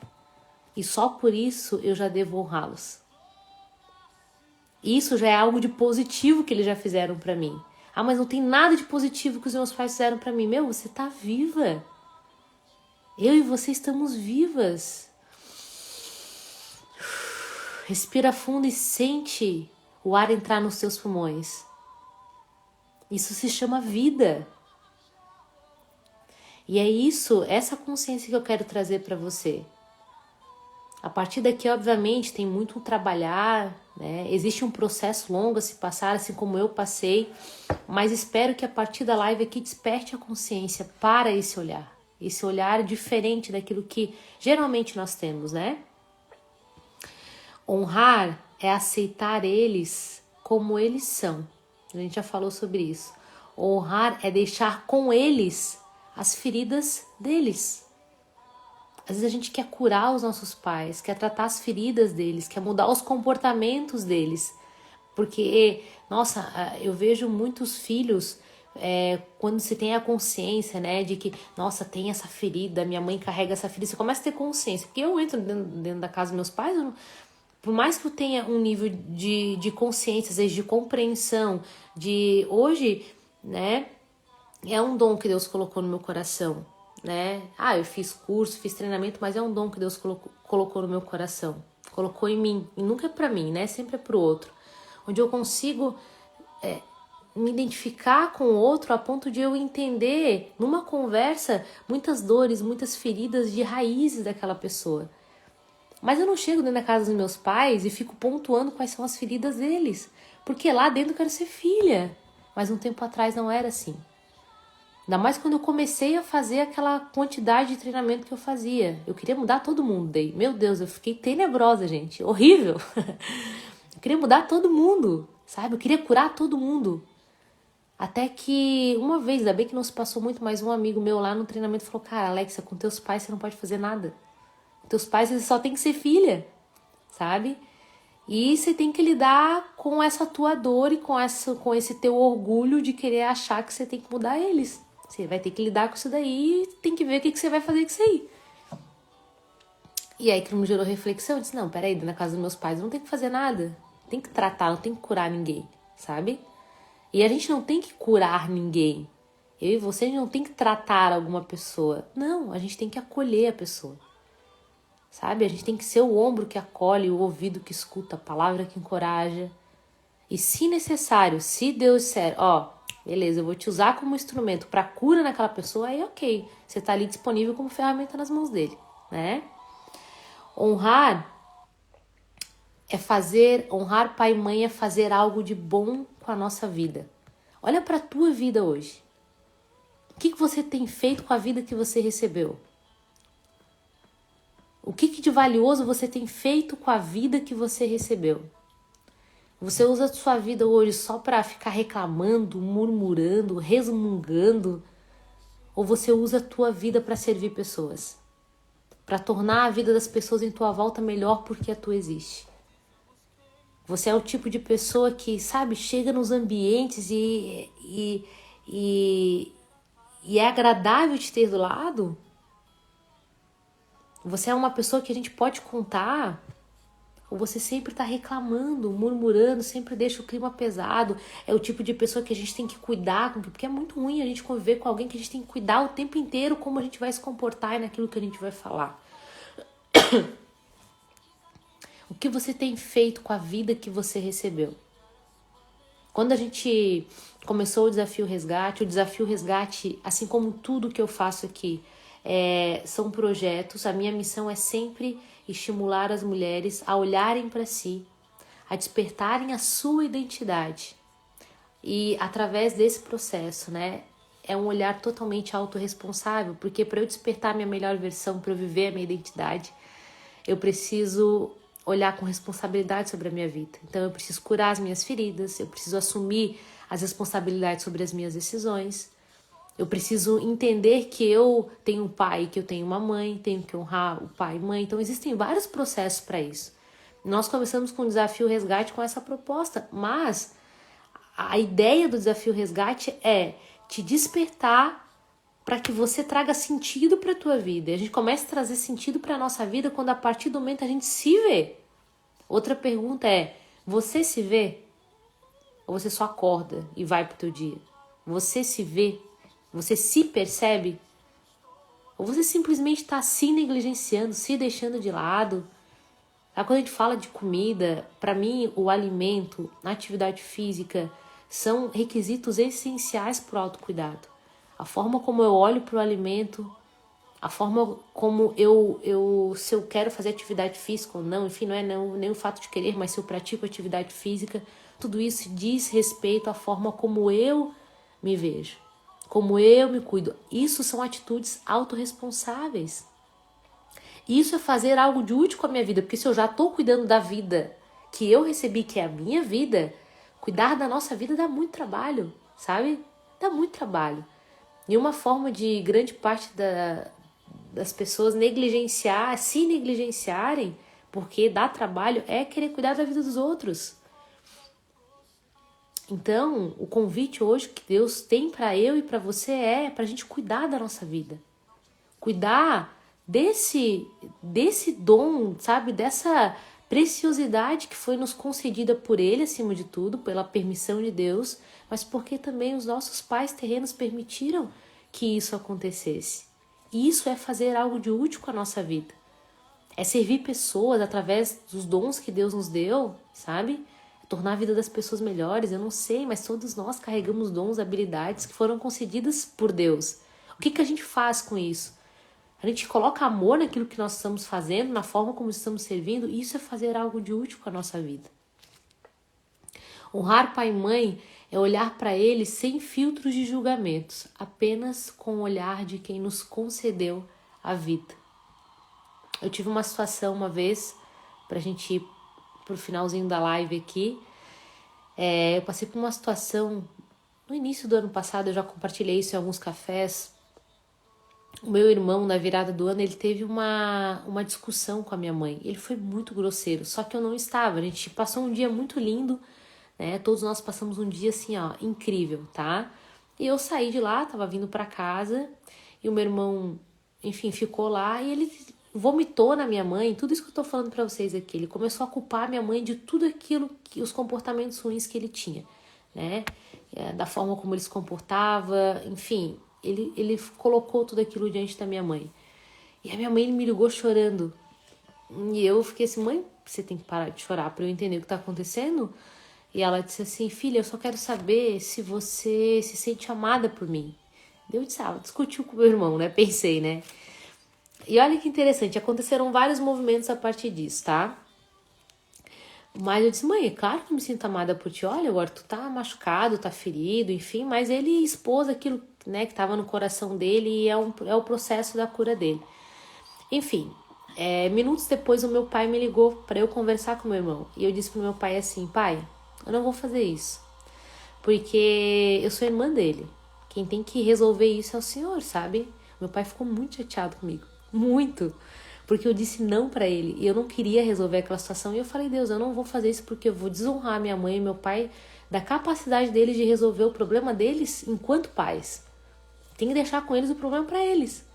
E só por isso eu já devo honrá-los. Isso já é algo de positivo que eles já fizeram para mim. Ah, mas não tem nada de positivo que os meus pais fizeram para mim. Meu, você tá viva. Eu e você estamos vivas. Respira fundo e sente o ar entrar nos seus pulmões. Isso se chama vida. E é isso, essa consciência que eu quero trazer para você. A partir daqui, obviamente, tem muito a trabalhar, né? Existe um processo longo a se passar, assim como eu passei, mas espero que a partir da live aqui desperte a consciência para esse olhar diferente daquilo que geralmente nós temos, né? Honrar é aceitar eles como eles são. A gente já falou sobre isso. Honrar é deixar com eles as feridas deles. Às vezes a gente quer curar os nossos pais, quer tratar as feridas deles, quer mudar os comportamentos deles. Porque, nossa, eu vejo muitos filhos, quando se tem a consciência, né, de que, nossa, tem essa ferida, minha mãe carrega essa ferida, você começa a ter consciência. Porque eu entro dentro da casa dos meus pais, Por mais que eu tenha um nível de consciência, às vezes de compreensão, de hoje, né, é um dom que Deus colocou no meu coração, né? Eu fiz curso, fiz treinamento, mas é um dom que Deus colocou no meu coração, colocou em mim, e nunca é pra mim, né? Sempre é pro outro, onde eu consigo me identificar com o outro a ponto de eu entender, numa conversa, muitas dores, muitas feridas de raízes daquela pessoa. Mas eu não chego dentro da casa dos meus pais e fico pontuando quais são as feridas deles. Porque lá dentro eu quero ser filha. Mas um tempo atrás não era assim. Ainda mais quando eu comecei a fazer aquela quantidade de treinamento que eu fazia. Eu queria mudar todo mundo daí. Meu Deus, eu fiquei tenebrosa, gente. Horrível. Eu queria mudar todo mundo, sabe? Eu queria curar todo mundo. Até que uma vez, ainda bem que não se passou muito, mas um amigo meu lá no treinamento falou: cara, Alexa, com teus pais você não pode fazer nada. Teus pais, eles só tem que ser filha, sabe? E você tem que lidar com essa tua dor e com esse teu orgulho de querer achar que você tem que mudar eles. Você vai ter que lidar com isso daí e tem que ver o que você vai fazer com isso aí. E aí que me gerou reflexão, eu disse, não, peraí, na casa dos meus pais eu não tem que fazer nada. Tem que tratar, não tem que curar ninguém, sabe? E a gente não tem que curar ninguém. Eu e você, a gente não tem que tratar alguma pessoa. Não, a gente tem que acolher a pessoa. Sabe? A gente tem que ser o ombro que acolhe, o ouvido que escuta, a palavra que encoraja. E se necessário, se Deus disser, beleza, eu vou te usar como instrumento para cura naquela pessoa, aí ok. Você tá ali disponível como ferramenta nas mãos dele, né? Honrar pai e mãe é fazer algo de bom com a nossa vida. Olha pra tua vida hoje. O que você tem feito com a vida que você recebeu? O que de valioso você tem feito com a vida que você recebeu? Você usa a sua vida hoje só para ficar reclamando, murmurando, resmungando? Ou você usa a tua vida para servir pessoas? Para tornar a vida das pessoas em tua volta melhor porque a tua existe? Você é o tipo de pessoa que, sabe, chega nos ambientes e é agradável te ter do lado? Você é uma pessoa que a gente pode contar? Ou você sempre tá reclamando, murmurando, sempre deixa o clima pesado? É o tipo de pessoa que a gente tem que cuidar, porque é muito ruim a gente conviver com alguém que a gente tem que cuidar o tempo inteiro como a gente vai se comportar e naquilo que a gente vai falar. O que você tem feito com a vida que você recebeu? Quando a gente começou o Desafio Resgate, assim como tudo que eu faço aqui, são projetos. A minha missão é sempre estimular as mulheres a olharem para si, a despertarem a sua identidade. E através desse processo, né, é um olhar totalmente autorresponsável, porque para eu despertar a minha melhor versão, para eu viver a minha identidade, eu preciso olhar com responsabilidade sobre a minha vida. Então eu preciso curar as minhas feridas, eu preciso assumir as responsabilidades sobre as minhas decisões. Eu preciso entender que eu tenho um pai, que eu tenho uma mãe, tenho que honrar o pai e mãe. Então existem vários processos para isso. Nós começamos com o Desafio Resgate com essa proposta, mas a ideia do Desafio Resgate é te despertar para que você traga sentido para a tua vida. E a gente começa a trazer sentido para a nossa vida quando a partir do momento a gente se vê. Outra pergunta é, você se vê? Ou você só acorda e vai pro teu dia? Você se vê? Você se percebe? Ou você simplesmente está se negligenciando, se deixando de lado? Quando a gente fala de comida, para mim o alimento, a atividade física são requisitos essenciais para o autocuidado. A forma como eu olho para o alimento, a forma como se eu quero fazer atividade física ou não, enfim, não é nem o fato de querer, mas se eu pratico atividade física, tudo isso diz respeito à forma como eu me vejo, como eu me cuido. Isso são atitudes autorresponsáveis. Isso é fazer algo de útil com a minha vida, porque se eu já estou cuidando da vida que eu recebi, que é a minha vida, cuidar da nossa vida dá muito trabalho, sabe? Dá muito trabalho. E uma forma de grande parte das pessoas se negligenciarem, porque dá trabalho, é querer cuidar da vida dos outros. Então, o convite hoje que Deus tem para eu e para você é para a gente cuidar da nossa vida. Cuidar desse dom, sabe? preciosidade que foi nos concedida por Ele, acima de tudo, pela permissão de Deus, mas porque também os nossos pais terrenos permitiram que isso acontecesse. E isso é fazer algo de útil com a nossa vida. É servir pessoas através dos dons que Deus nos deu, sabe? É tornar a vida das pessoas melhores, eu não sei, mas todos nós carregamos dons, habilidades que foram concedidas por Deus. O que a gente faz com isso? A gente coloca amor naquilo que nós estamos fazendo, na forma como estamos servindo, e isso é fazer algo de útil com a nossa vida. Honrar pai e mãe é olhar para eles sem filtros de julgamentos, apenas com o olhar de quem nos concedeu a vida. Eu tive uma situação uma vez, pra gente ir pro finalzinho da live aqui, eu passei por uma situação, no início do ano passado, eu já compartilhei isso em alguns cafés. O meu irmão, na virada do ano, ele teve uma discussão com a minha mãe. Ele foi muito grosseiro, só que eu não estava. A gente passou um dia muito lindo, né? Todos nós passamos um dia assim, ó, incrível, tá? E eu saí de lá, tava vindo pra casa, e o meu irmão, enfim, ficou lá e ele vomitou na minha mãe, tudo isso que eu tô falando pra vocês aqui. Ele começou a culpar a minha mãe de tudo aquilo, os comportamentos ruins que ele tinha, né? Da forma como ele se comportava, enfim, ele colocou tudo aquilo diante da minha mãe. E a minha mãe me ligou chorando. E eu fiquei assim, mãe, você tem que parar de chorar pra eu entender o que tá acontecendo? E ela disse assim, filha, eu só quero saber se você se sente amada por mim. Eu disse, discutiu com meu irmão, né? Pensei, né? E olha que interessante, aconteceram vários movimentos a partir disso, tá? Mas eu disse, mãe, é claro que eu me sinto amada por ti. Olha, agora tu tá machucado, tá ferido, enfim. Mas ele expôs aquilo, né, que tava no coração dele e é o processo da cura dele. Enfim, minutos depois o meu pai me ligou para eu conversar com meu irmão. E eu disse pro meu pai assim, pai, eu não vou fazer isso. Porque eu sou irmã dele. Quem tem que resolver isso é o senhor, sabe? Meu pai ficou muito chateado comigo. Muito. Porque eu disse não pra ele. E eu não queria resolver aquela situação. E eu falei, Deus, eu não vou fazer isso porque eu vou desonrar minha mãe e meu pai da capacidade deles de resolver o problema deles enquanto pais. Tem que deixar com eles o problema pra eles.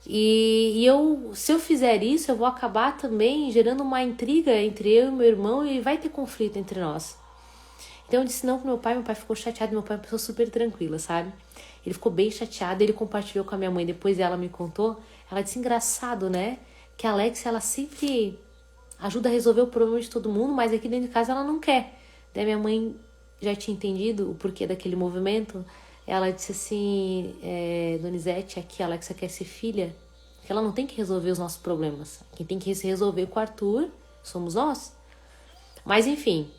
E se eu fizer isso, eu vou acabar também gerando uma intriga entre eu e meu irmão e vai ter conflito entre nós. Então eu disse não pro meu pai ficou chateado, meu pai é uma pessoa super tranquila, sabe? Ele ficou bem chateado, ele compartilhou com a minha mãe, depois ela me contou, ela disse, engraçado, né? Que a Alexia, ela sempre ajuda a resolver o problema de todo mundo, mas aqui dentro de casa ela não quer. Daí minha mãe já tinha entendido o porquê daquele movimento, ela disse assim, Donizete, aqui a Alexia quer ser filha, que ela não tem que resolver os nossos problemas. Quem tem que resolver com o Arthur somos nós. Mas enfim,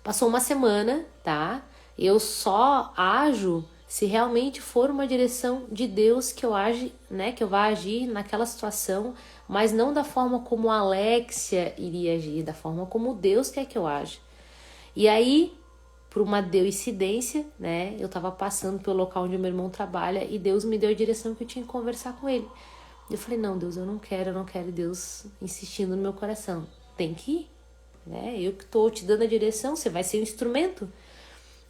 passou uma semana, tá? Eu só ajo se realmente for uma direção de Deus que eu age, né? Que eu vá agir naquela situação, mas não da forma como a Alexia iria agir, da forma como Deus quer que eu aja. E aí, por uma coincidência, né? Eu tava passando pelo local onde meu irmão trabalha e Deus me deu a direção que eu tinha que conversar com ele. Eu falei, não, Deus, eu não quero, Deus insistindo no meu coração. Tem que ir, né? Eu que tô te dando a direção, você vai ser um instrumento.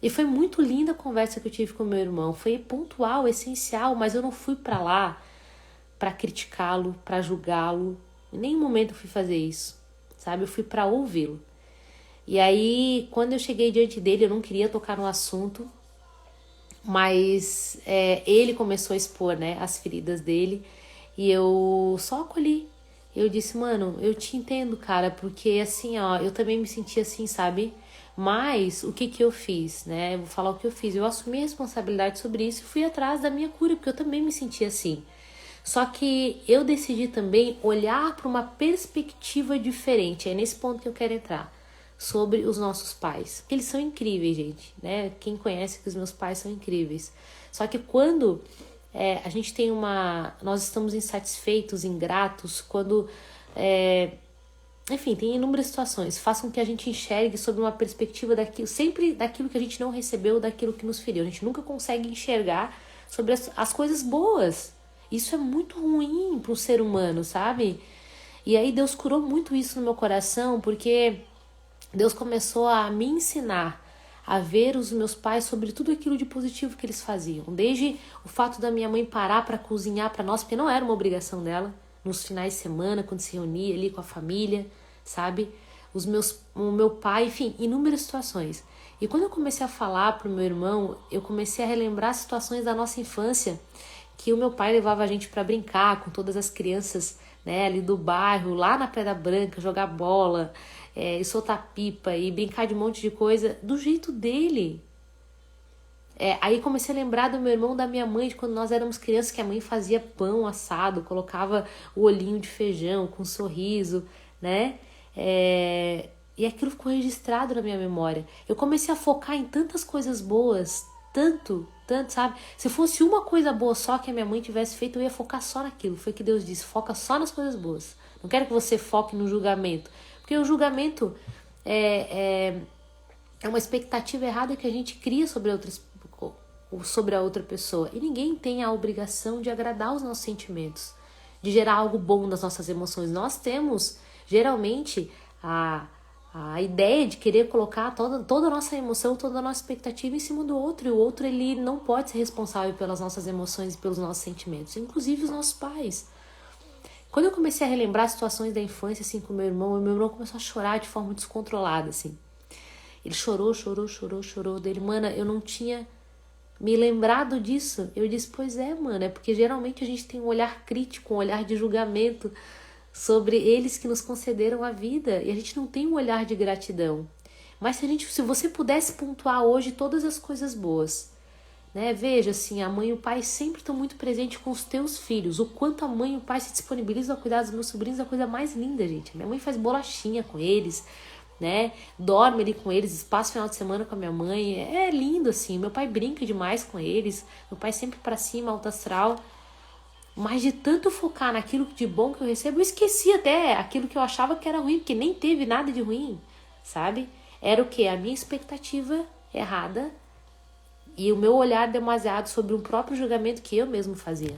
E foi muito linda a conversa que eu tive com meu irmão. Foi pontual, essencial, mas eu não fui pra lá pra criticá-lo, pra julgá-lo. Em nenhum momento eu fui fazer isso, sabe? Eu fui pra ouvi-lo. E aí, quando eu cheguei diante dele, eu não queria tocar no assunto, mas ele começou a expor, né, as feridas dele, e eu só acolhi. Eu disse, mano, eu te entendo, cara, porque assim, ó, eu também me senti assim, sabe? Mas o que eu fiz, né? Eu vou falar o que eu fiz. Eu assumi a responsabilidade sobre isso e fui atrás da minha cura, porque eu também me senti assim. Só que eu decidi também olhar para uma perspectiva diferente. É nesse ponto que eu quero entrar. Sobre os nossos pais. Eles são incríveis, gente, né? Quem conhece que os meus pais são incríveis. Só que quando a gente tem nós estamos insatisfeitos, ingratos, quando... enfim, tem inúmeras situações. Façam que a gente enxergue sob uma perspectiva sempre daquilo que a gente não recebeu, daquilo que nos feriu. A gente nunca consegue enxergar sobre as coisas boas. Isso é muito ruim para um ser humano, sabe? E aí Deus curou muito isso no meu coração, porque Deus começou a me ensinar a ver os meus pais sobre tudo aquilo de positivo que eles faziam. Desde o fato da minha mãe parar para cozinhar para nós, porque não era uma obrigação dela, nos finais de semana, quando se reunia ali com a família, sabe? O meu pai, enfim, inúmeras situações. E quando eu comecei a falar pro meu irmão, eu comecei a relembrar situações da nossa infância, que o meu pai levava a gente para brincar com todas as crianças, né, ali do bairro, lá na Pedra Branca, jogar bola, e soltar pipa e brincar de um monte de coisa do jeito dele. Aí comecei a lembrar do meu irmão, da minha mãe, de quando nós éramos crianças, que a mãe fazia pão assado, colocava o olhinho de feijão com um sorriso, né? E aquilo ficou registrado na minha memória. Eu comecei a focar em tantas coisas boas, tanto, sabe? Se fosse uma coisa boa só que a minha mãe tivesse feito, eu ia focar só naquilo. Foi o que Deus disse, foca só nas coisas boas. Não quero que você foque no julgamento. Porque o julgamento é uma expectativa errada que a gente cria sobre a outra pessoa. E ninguém tem a obrigação de agradar os nossos sentimentos, de gerar algo bom nas nossas emoções. Nós temos, geralmente, a ideia de querer colocar toda a nossa emoção, toda a nossa expectativa em cima do outro. E o outro, ele não pode ser responsável pelas nossas emoções e pelos nossos sentimentos, inclusive os nossos pais. Quando eu comecei a relembrar situações da infância, assim, com meu irmão começou a chorar de forma descontrolada, assim. Ele chorou dele, mana, eu não tinha me lembrado disso. Eu disse, pois é, mano, é porque geralmente a gente tem um olhar crítico, um olhar de julgamento sobre eles que nos concederam a vida, e a gente não tem um olhar de gratidão. Mas se você pudesse pontuar hoje todas as coisas boas, né? Veja, assim, a mãe e o pai sempre estão muito presentes com os teus filhos. O quanto a mãe e o pai se disponibilizam a cuidar dos meus sobrinhos é a coisa mais linda, gente. Minha mãe faz bolachinha com eles, né? Dorme ali com eles, passa o final de semana com a minha mãe. É lindo, assim. Meu pai brinca demais com eles. Meu pai sempre pra cima, alto astral. Mas de tanto focar naquilo de bom que eu recebo, eu esqueci até aquilo que eu achava que era ruim, porque nem teve nada de ruim, sabe? Era o quê? A minha expectativa errada e o meu olhar demasiado sobre um próprio julgamento que eu mesmo fazia.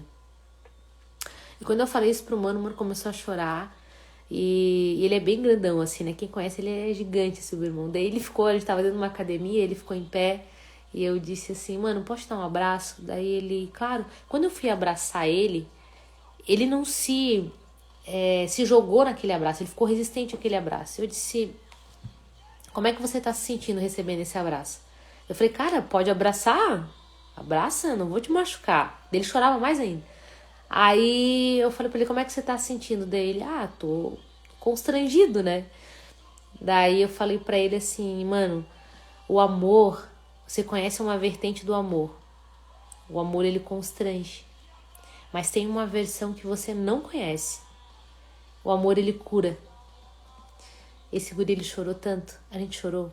E quando eu falei isso pro mano, o mano começou a chorar. E ele é bem grandão, assim, né? Quem conhece, ele é gigante, esse meu irmão. Daí ele ficou, a gente tava dentro de uma academia, ele ficou em pé. E eu disse assim, mano, posso te dar um abraço? Daí ele, claro. Quando eu fui abraçar ele não se jogou naquele abraço. Ele ficou resistente àquele abraço. Eu disse, como é que você tá se sentindo recebendo esse abraço? Eu falei, cara, pode abraçar? Abraça, não vou te machucar. Ele chorava mais ainda. Aí eu falei pra ele, como é que você tá se sentindo? Daí ele, tô constrangido, né? Daí eu falei pra ele assim, mano, o amor, você conhece uma vertente do amor. O amor, ele constrange. Mas tem uma versão que você não conhece. O amor, ele cura. Esse guri, ele chorou tanto. A gente chorou.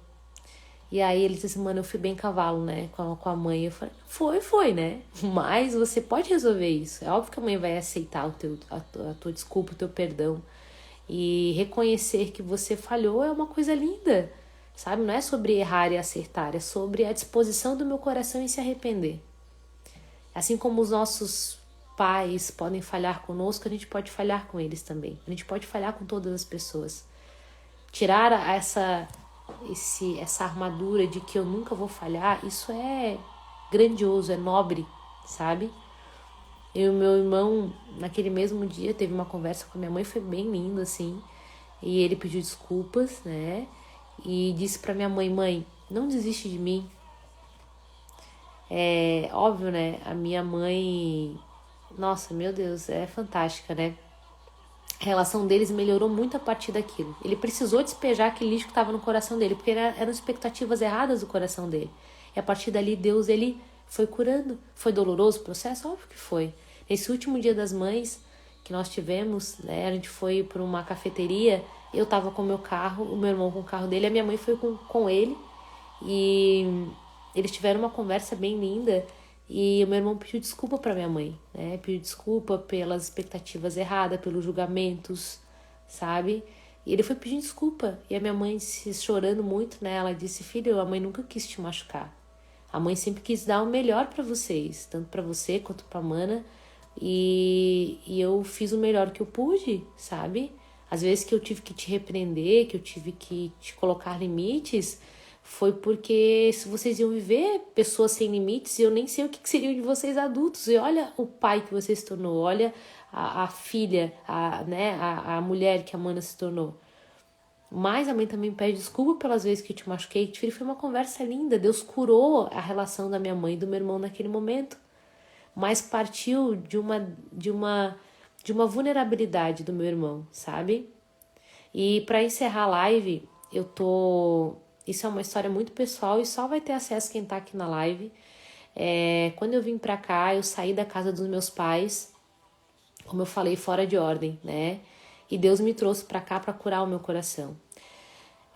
E aí ele disse assim, mano, eu fui bem cavalo, né, com a mãe. Eu falei, foi, né? Mas você pode resolver isso. É óbvio que a mãe vai aceitar a tua desculpa, o teu perdão. E reconhecer que você falhou é uma coisa linda, sabe? Não é sobre errar e acertar, é sobre a disposição do meu coração em se arrepender. Assim como os nossos pais podem falhar conosco, a gente pode falhar com eles também. A gente pode falhar com todas as pessoas. Tirar essa armadura de que eu nunca vou falhar, isso é grandioso, é nobre, sabe? Eu e meu irmão, naquele mesmo dia, teve uma conversa com a minha mãe, foi bem lindo, assim, e ele pediu desculpas, né? E disse pra minha mãe, mãe, não desiste de mim. É óbvio, né? A minha mãe, nossa, meu Deus, é fantástica, né? A relação deles melhorou muito a partir daquilo. Ele precisou despejar aquele lixo que estava no coração dele, porque eram expectativas erradas do coração dele. E a partir dali, Deus, ele foi curando. Foi doloroso o processo? Óbvio que foi. Nesse último dia das mães que nós tivemos, né, a gente foi para uma cafeteria, eu estava com o meu carro, o meu irmão com o carro dele, a minha mãe foi com ele, e eles tiveram uma conversa bem linda. E o meu irmão pediu desculpa para minha mãe, né? Pediu desculpa pelas expectativas erradas, pelos julgamentos, sabe? E ele foi pedindo desculpa. E a minha mãe, se chorando muito, né? Ela disse, filho, a mãe nunca quis te machucar. A mãe sempre quis dar o melhor para vocês, tanto para você quanto para a mana. E eu fiz o melhor que eu pude, sabe? Às vezes que eu tive que te repreender, que eu tive que te colocar limites, foi porque se vocês iam viver pessoas sem limites, eu nem sei o que seriam de vocês adultos. E olha o pai que você se tornou, olha a filha, né, a mulher que a mana se tornou. Mas a mãe também pede desculpa pelas vezes que eu te machuquei, que te feri. Foi uma conversa linda. Deus curou a relação da minha mãe e do meu irmão naquele momento. Mas partiu de uma vulnerabilidade do meu irmão, sabe? E para encerrar a live, isso é uma história muito pessoal e só vai ter acesso quem tá aqui na live. Quando eu vim pra cá, eu saí da casa dos meus pais, como eu falei, fora de ordem, né? E Deus me trouxe pra cá pra curar o meu coração.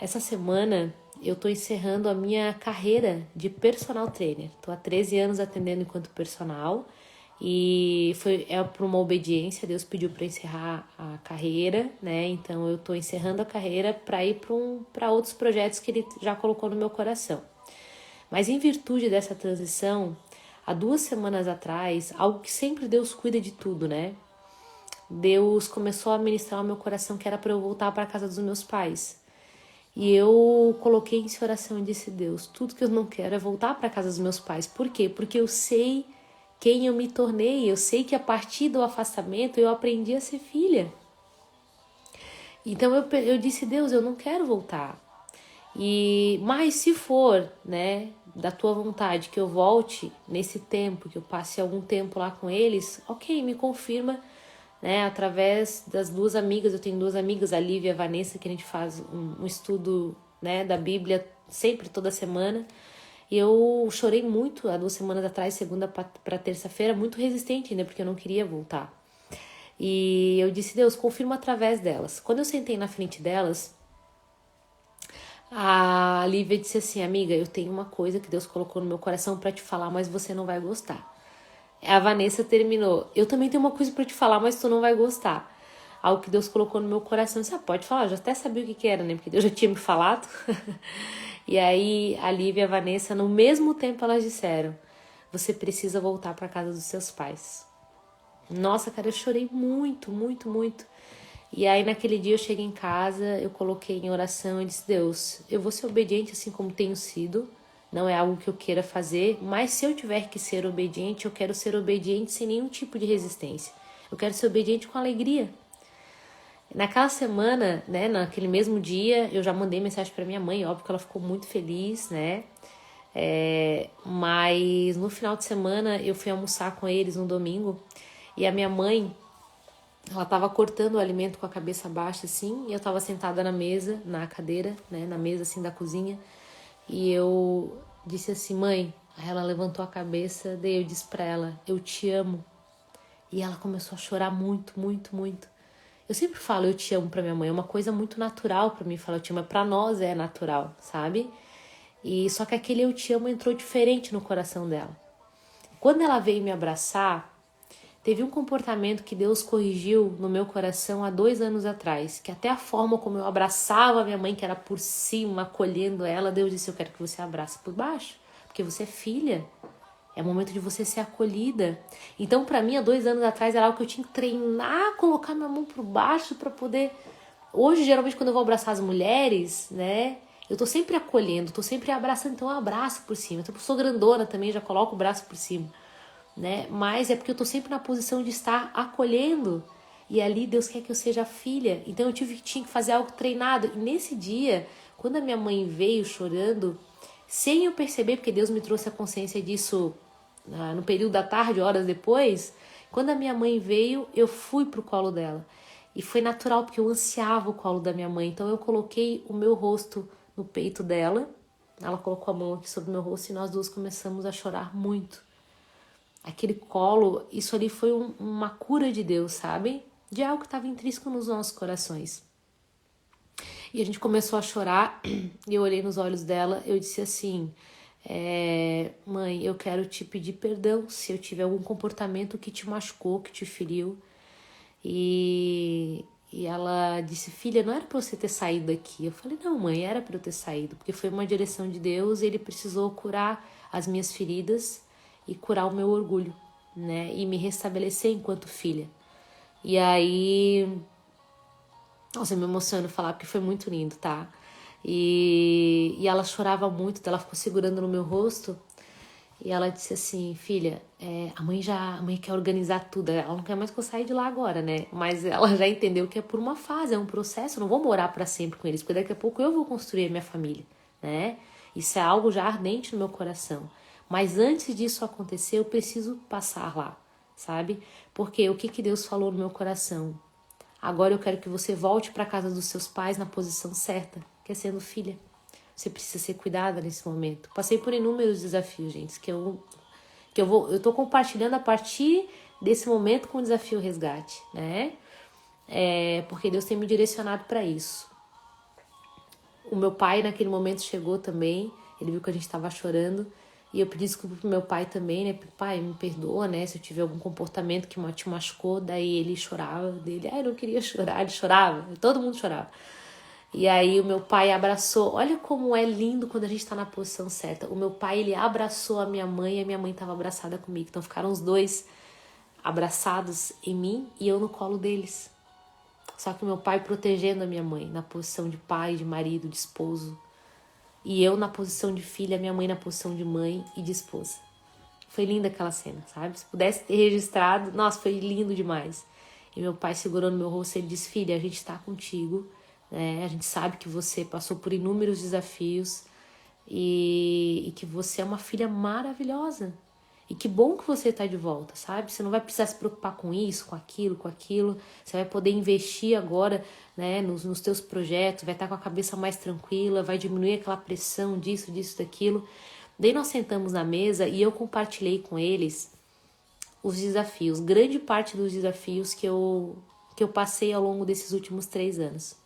Essa semana eu tô encerrando a minha carreira de personal trainer. Tô há 13 anos atendendo enquanto personal e por uma obediência. Deus pediu para encerrar a carreira, né? Então eu tô encerrando a carreira para ir para outros projetos que Ele já colocou no meu coração. Mas em virtude dessa transição, há 2 semanas atrás, algo que sempre Deus cuida de tudo, né? Deus começou a ministrar ao meu coração que era para eu voltar para a casa dos meus pais. E eu coloquei em oração e disse: Deus, tudo que eu não quero é voltar para a casa dos meus pais. Por quê? Porque eu sei quem eu me tornei. Eu sei que a partir do afastamento eu aprendi a ser filha. Então eu disse: Deus, eu não quero voltar. Mas se for, né, da tua vontade que eu volte nesse tempo, que eu passe algum tempo lá com eles, ok, me confirma, né, através das 2 amigas. Eu tenho 2 amigas, a Lívia e a Vanessa, que a gente faz um estudo, né, da Bíblia sempre, toda semana. E eu chorei muito há 2 semanas atrás, segunda para terça-feira, muito resistente ainda, porque eu não queria voltar. E eu disse: Deus, confirma através delas. Quando eu sentei na frente delas, a Lívia disse assim: amiga, eu tenho uma coisa que Deus colocou no meu coração para te falar, mas você não vai gostar. A Vanessa terminou: eu também tenho uma coisa para te falar, mas tu não vai gostar. Algo que Deus colocou no meu coração. Eu disse: pode falar, eu já até sabia o que era, né? Porque Deus já tinha me falado. E aí a Lívia e a Vanessa, no mesmo tempo, elas disseram: você precisa voltar para casa dos seus pais. Nossa, cara, eu chorei muito, muito, muito. E aí naquele dia eu cheguei em casa, eu coloquei em oração e disse: Deus, eu vou ser obediente assim como tenho sido. Não é algo que eu queira fazer, mas se eu tiver que ser obediente, eu quero ser obediente sem nenhum tipo de resistência. Eu quero ser obediente com alegria. Naquela semana, né, naquele mesmo dia, eu já mandei mensagem para minha mãe, óbvio que ela ficou muito feliz, né? Mas no final de semana eu fui almoçar com eles no domingo e a minha mãe, ela tava cortando o alimento com a cabeça baixa assim, e eu tava sentada na mesa, na cadeira, né, na mesa assim da cozinha, e eu disse assim: mãe. Aí ela levantou a cabeça, daí eu disse pra ela: eu te amo. E ela começou a chorar muito, muito, muito. Eu sempre falo eu te amo pra minha mãe, é uma coisa muito natural pra mim falar eu te amo, pra nós é natural, sabe? E só que aquele eu te amo entrou diferente no coração dela. Quando ela veio me abraçar, teve um comportamento que Deus corrigiu no meu coração há 2 anos atrás, que até a forma como eu abraçava a minha mãe, que era por cima, acolhendo ela, Deus disse: eu quero que você abrace por baixo, porque você é filha. É o momento de você ser acolhida. Então, pra mim, há 2 anos atrás, era algo que eu tinha que treinar, colocar minha mão por baixo pra poder... Hoje, geralmente, quando eu vou abraçar as mulheres, né? Eu tô sempre acolhendo, tô sempre abraçando, então eu abraço por cima. Então, eu sou grandona também, já coloco o braço por cima, né? Mas é porque eu tô sempre na posição de estar acolhendo. E ali Deus quer que eu seja filha. Então, eu tinha que fazer algo treinado. E nesse dia, quando a minha mãe veio chorando, sem eu perceber, porque Deus me trouxe a consciência disso no período da tarde, horas depois, quando a minha mãe veio, eu fui pro colo dela. E foi natural, porque eu ansiava o colo da minha mãe. Então eu coloquei o meu rosto no peito dela, ela colocou a mão aqui sobre o meu rosto e nós 2 começamos a chorar muito. Aquele colo, isso ali foi uma cura de Deus, sabe? De algo que estava intrínseco nos nossos corações. E a gente começou a chorar, e eu olhei nos olhos dela, eu disse assim: mãe, eu quero te pedir perdão se eu tiver algum comportamento que te machucou, que te feriu. E ela disse: filha, não era pra você ter saído daqui. Eu falei: não, mãe, era pra eu ter saído, porque foi uma direção de Deus e Ele precisou curar as minhas feridas e curar o meu orgulho, né? E me restabelecer enquanto filha. E aí... Nossa, eu me emociono falar porque foi muito lindo, tá? E ela chorava muito, ela ficou segurando no meu rosto. E ela disse assim, filha, a mãe quer organizar tudo, ela não quer mais que eu saia de lá agora, né? Mas ela já entendeu que é por uma fase, é um processo, eu não vou morar para sempre com eles, porque daqui a pouco eu vou construir a minha família, né? Isso é algo já ardente no meu coração. Mas antes disso acontecer, eu preciso passar lá, sabe? Porque o que Deus falou no meu coração? Agora eu quero que você volte para casa dos seus pais na posição certa, que é sendo filha. Você precisa ser cuidada nesse momento. Passei por inúmeros desafios, gente, eu tô compartilhando a partir desse momento com o desafio resgate, né? Porque Deus tem me direcionado para isso. O meu pai naquele momento chegou também, ele viu que a gente estava chorando e eu pedi desculpa pro meu pai também, né? Pai, me perdoa, né? Se eu tiver algum comportamento que te machucou, daí ele chorava dele. Eu não queria chorar, ele chorava, todo mundo chorava. E aí o meu pai abraçou, olha como é lindo quando a gente tá na posição certa. O meu pai, ele abraçou a minha mãe e a minha mãe tava abraçada comigo. Então ficaram os dois abraçados em mim e eu no colo deles. Só que o meu pai protegendo a minha mãe, na posição de pai, de marido, de esposo. E eu na posição de filha, minha mãe na posição de mãe e de esposa. Foi linda aquela cena, sabe? Se pudesse ter registrado, nossa, foi lindo demais. E meu pai segurou no meu rosto e ele disse, filha, a gente tá contigo, né? A gente sabe que você passou por inúmeros desafios e que você é uma filha maravilhosa. E que bom que você tá de volta, sabe? Você não vai precisar se preocupar com isso, com aquilo, com aquilo. Você vai poder investir agora, né, nos teus projetos, vai estar com a cabeça mais tranquila, vai diminuir aquela pressão disso, daquilo. Daí nós sentamos na mesa e eu compartilhei com eles os desafios, grande parte dos desafios que eu passei ao longo desses últimos 3 anos.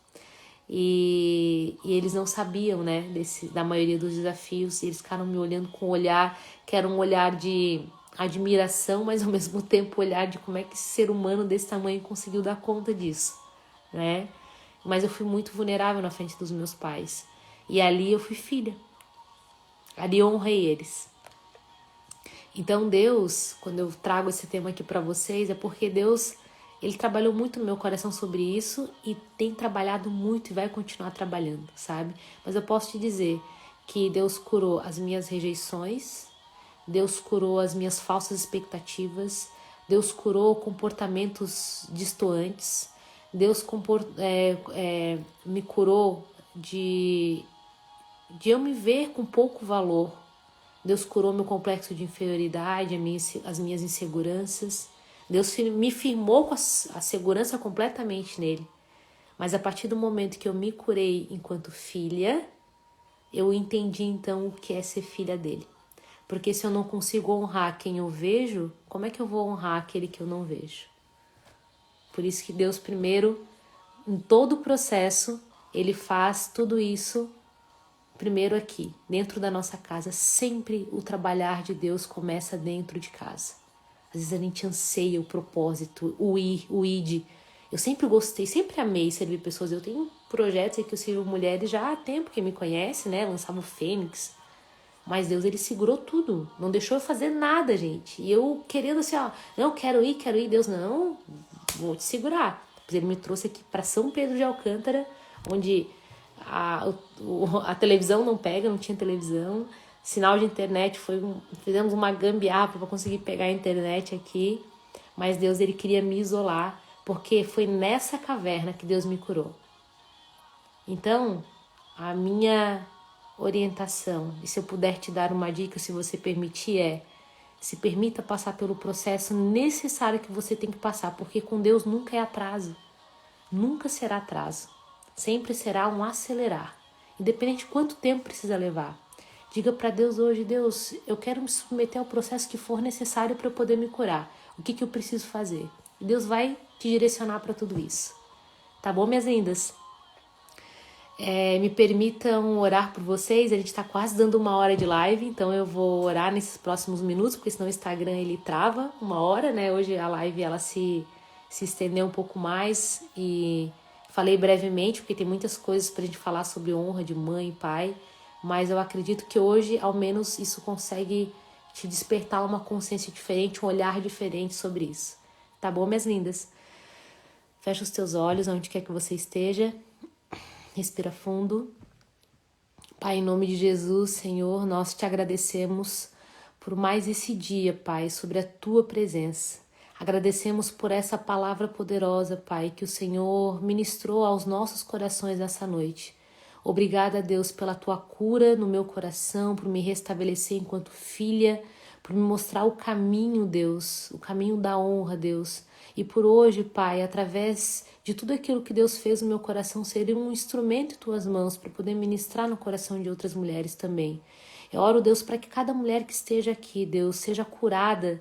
E eles não sabiam, né, da maioria dos desafios, e eles ficaram me olhando com um olhar que era um olhar de admiração, mas ao mesmo tempo olhar de como é que esse ser humano desse tamanho conseguiu dar conta disso, né? Mas eu fui muito vulnerável na frente dos meus pais, e ali eu fui filha, ali eu honrei eles. Então Deus, quando eu trago esse tema aqui para vocês, é porque Deus, ele trabalhou muito no meu coração sobre isso e tem trabalhado muito e vai continuar trabalhando, sabe? Mas eu posso te dizer que Deus curou as minhas rejeições, Deus curou as minhas falsas expectativas, Deus curou comportamentos distantes, Deus me curou de eu me ver com pouco valor. Deus curou meu complexo de inferioridade, as minhas inseguranças. Deus me firmou com a segurança completamente nele. Mas a partir do momento que eu me curei enquanto filha, eu entendi então o que é ser filha dele. Porque se eu não consigo honrar quem eu vejo, como é que eu vou honrar aquele que eu não vejo? Por isso que Deus primeiro, em todo o processo, ele faz tudo isso primeiro aqui, dentro da nossa casa. Sempre o trabalhar de Deus começa dentro de casa. Às vezes a gente anseia o propósito, o id. Eu sempre gostei, sempre amei servir pessoas. Eu tenho projetos em que eu sirvo mulheres já há tempo, quem me conhece, né? Lançava o Fênix. Mas Deus, ele segurou tudo. Não deixou eu fazer nada, gente. E eu querendo assim, ó, não, quero ir. Deus, não, vou te segurar. Ele me trouxe aqui para São Pedro de Alcântara, onde a televisão não pega, não tinha televisão. Sinal de internet, fizemos uma gambiarra para conseguir pegar a internet aqui. Mas Deus, ele queria me isolar, porque foi nessa caverna que Deus me curou. Então, a minha orientação, e se eu puder te dar uma dica, se você permitir, se permita passar pelo processo necessário que você tem que passar, porque com Deus nunca é atraso, nunca será atraso, sempre será um acelerar, independente de quanto tempo precisa levar. Diga para Deus hoje, Deus, eu quero me submeter ao processo que for necessário para eu poder me curar. O que eu preciso fazer? E Deus vai te direcionar para tudo isso. Tá bom, minhas lindas? Me permitam orar por vocês. A gente está quase dando 1 hora de live, então eu vou orar nesses próximos minutos, porque senão o Instagram ele trava 1 hora, né? Hoje a live ela se estendeu um pouco mais e falei brevemente, porque tem muitas coisas para a gente falar sobre honra de mãe e pai, mas eu acredito que hoje, ao menos, isso consegue te despertar uma consciência diferente, um olhar diferente sobre isso. Tá bom, minhas lindas? Fecha os teus olhos, onde quer que você esteja. Respira fundo. Pai, em nome de Jesus, Senhor, nós te agradecemos por mais esse dia, Pai, sobre a Tua presença. Agradecemos por essa palavra poderosa, Pai, que o Senhor ministrou aos nossos corações essa noite. Obrigada, Deus, pela Tua cura no meu coração, por me restabelecer enquanto filha, por me mostrar o caminho, Deus, o caminho da honra, Deus. E por hoje, Pai, através de tudo aquilo que Deus fez no meu coração, ser um instrumento em Tuas mãos para poder ministrar no coração de outras mulheres também. Eu oro, Deus, para que cada mulher que esteja aqui, Deus, seja curada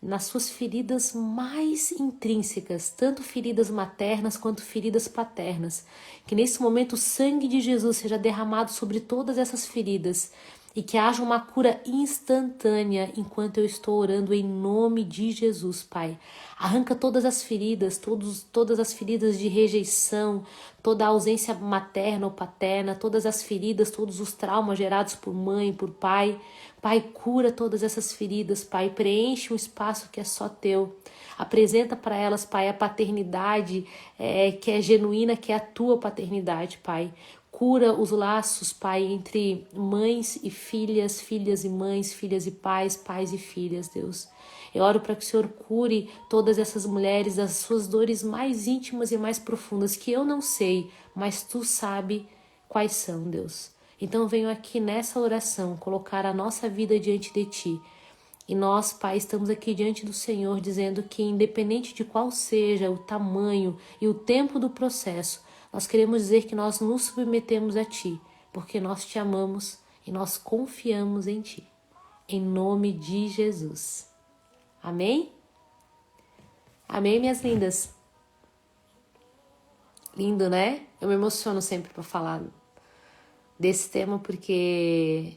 nas suas feridas mais intrínsecas, tanto feridas maternas quanto feridas paternas. Que nesse momento o sangue de Jesus seja derramado sobre todas essas feridas e que haja uma cura instantânea enquanto eu estou orando em nome de Jesus, Pai. Arranca todas as feridas, todas as feridas de rejeição, toda a ausência materna ou paterna, todas as feridas, todos os traumas gerados por mãe, por pai. Pai, cura todas essas feridas, Pai, preenche um espaço que é só Teu. Apresenta para elas, Pai, a paternidade que é genuína, que é a Tua paternidade, Pai. Cura os laços, Pai, entre mães e filhas, filhas e mães, filhas e pais, pais e filhas, Deus. Eu oro para que o Senhor cure todas essas mulheres das suas dores mais íntimas e mais profundas, que eu não sei, mas Tu sabe quais são, Deus. Então venho aqui nessa oração colocar a nossa vida diante de Ti. E nós, Pai, estamos aqui diante do Senhor dizendo que independente de qual seja o tamanho e o tempo do processo, nós queremos dizer que nós nos submetemos a Ti, porque nós Te amamos e nós confiamos em Ti. Em nome de Jesus. Amém? Amém, minhas lindas? Lindo, né? Eu me emociono sempre para falar desse tema porque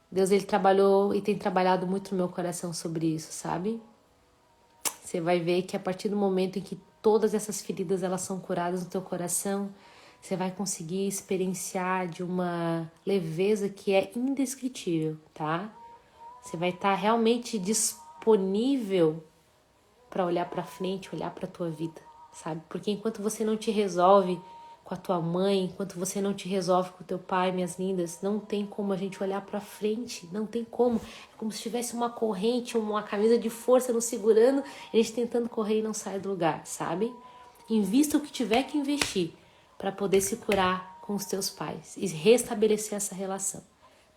Deus, Ele trabalhou e tem trabalhado muito no meu coração sobre isso, sabe? Você vai ver que a partir do momento em que todas essas feridas elas são curadas no teu coração, você vai conseguir experienciar de uma leveza que é indescritível, tá? Você vai estar realmente disponível para olhar para frente, olhar para a tua vida, sabe? Porque enquanto você não te resolve com a tua mãe, enquanto você não te resolve com o teu pai, minhas lindas, não tem como a gente olhar para frente, não tem como. É como se tivesse uma corrente, uma camisa de força nos segurando, a gente tentando correr e não sai do lugar, sabe? Invista o que tiver que investir para poder se curar com os teus pais e restabelecer essa relação.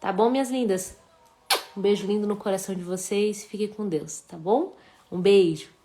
Tá bom, minhas lindas? Um beijo lindo no coração de vocês, fiquem com Deus, tá bom? Um beijo.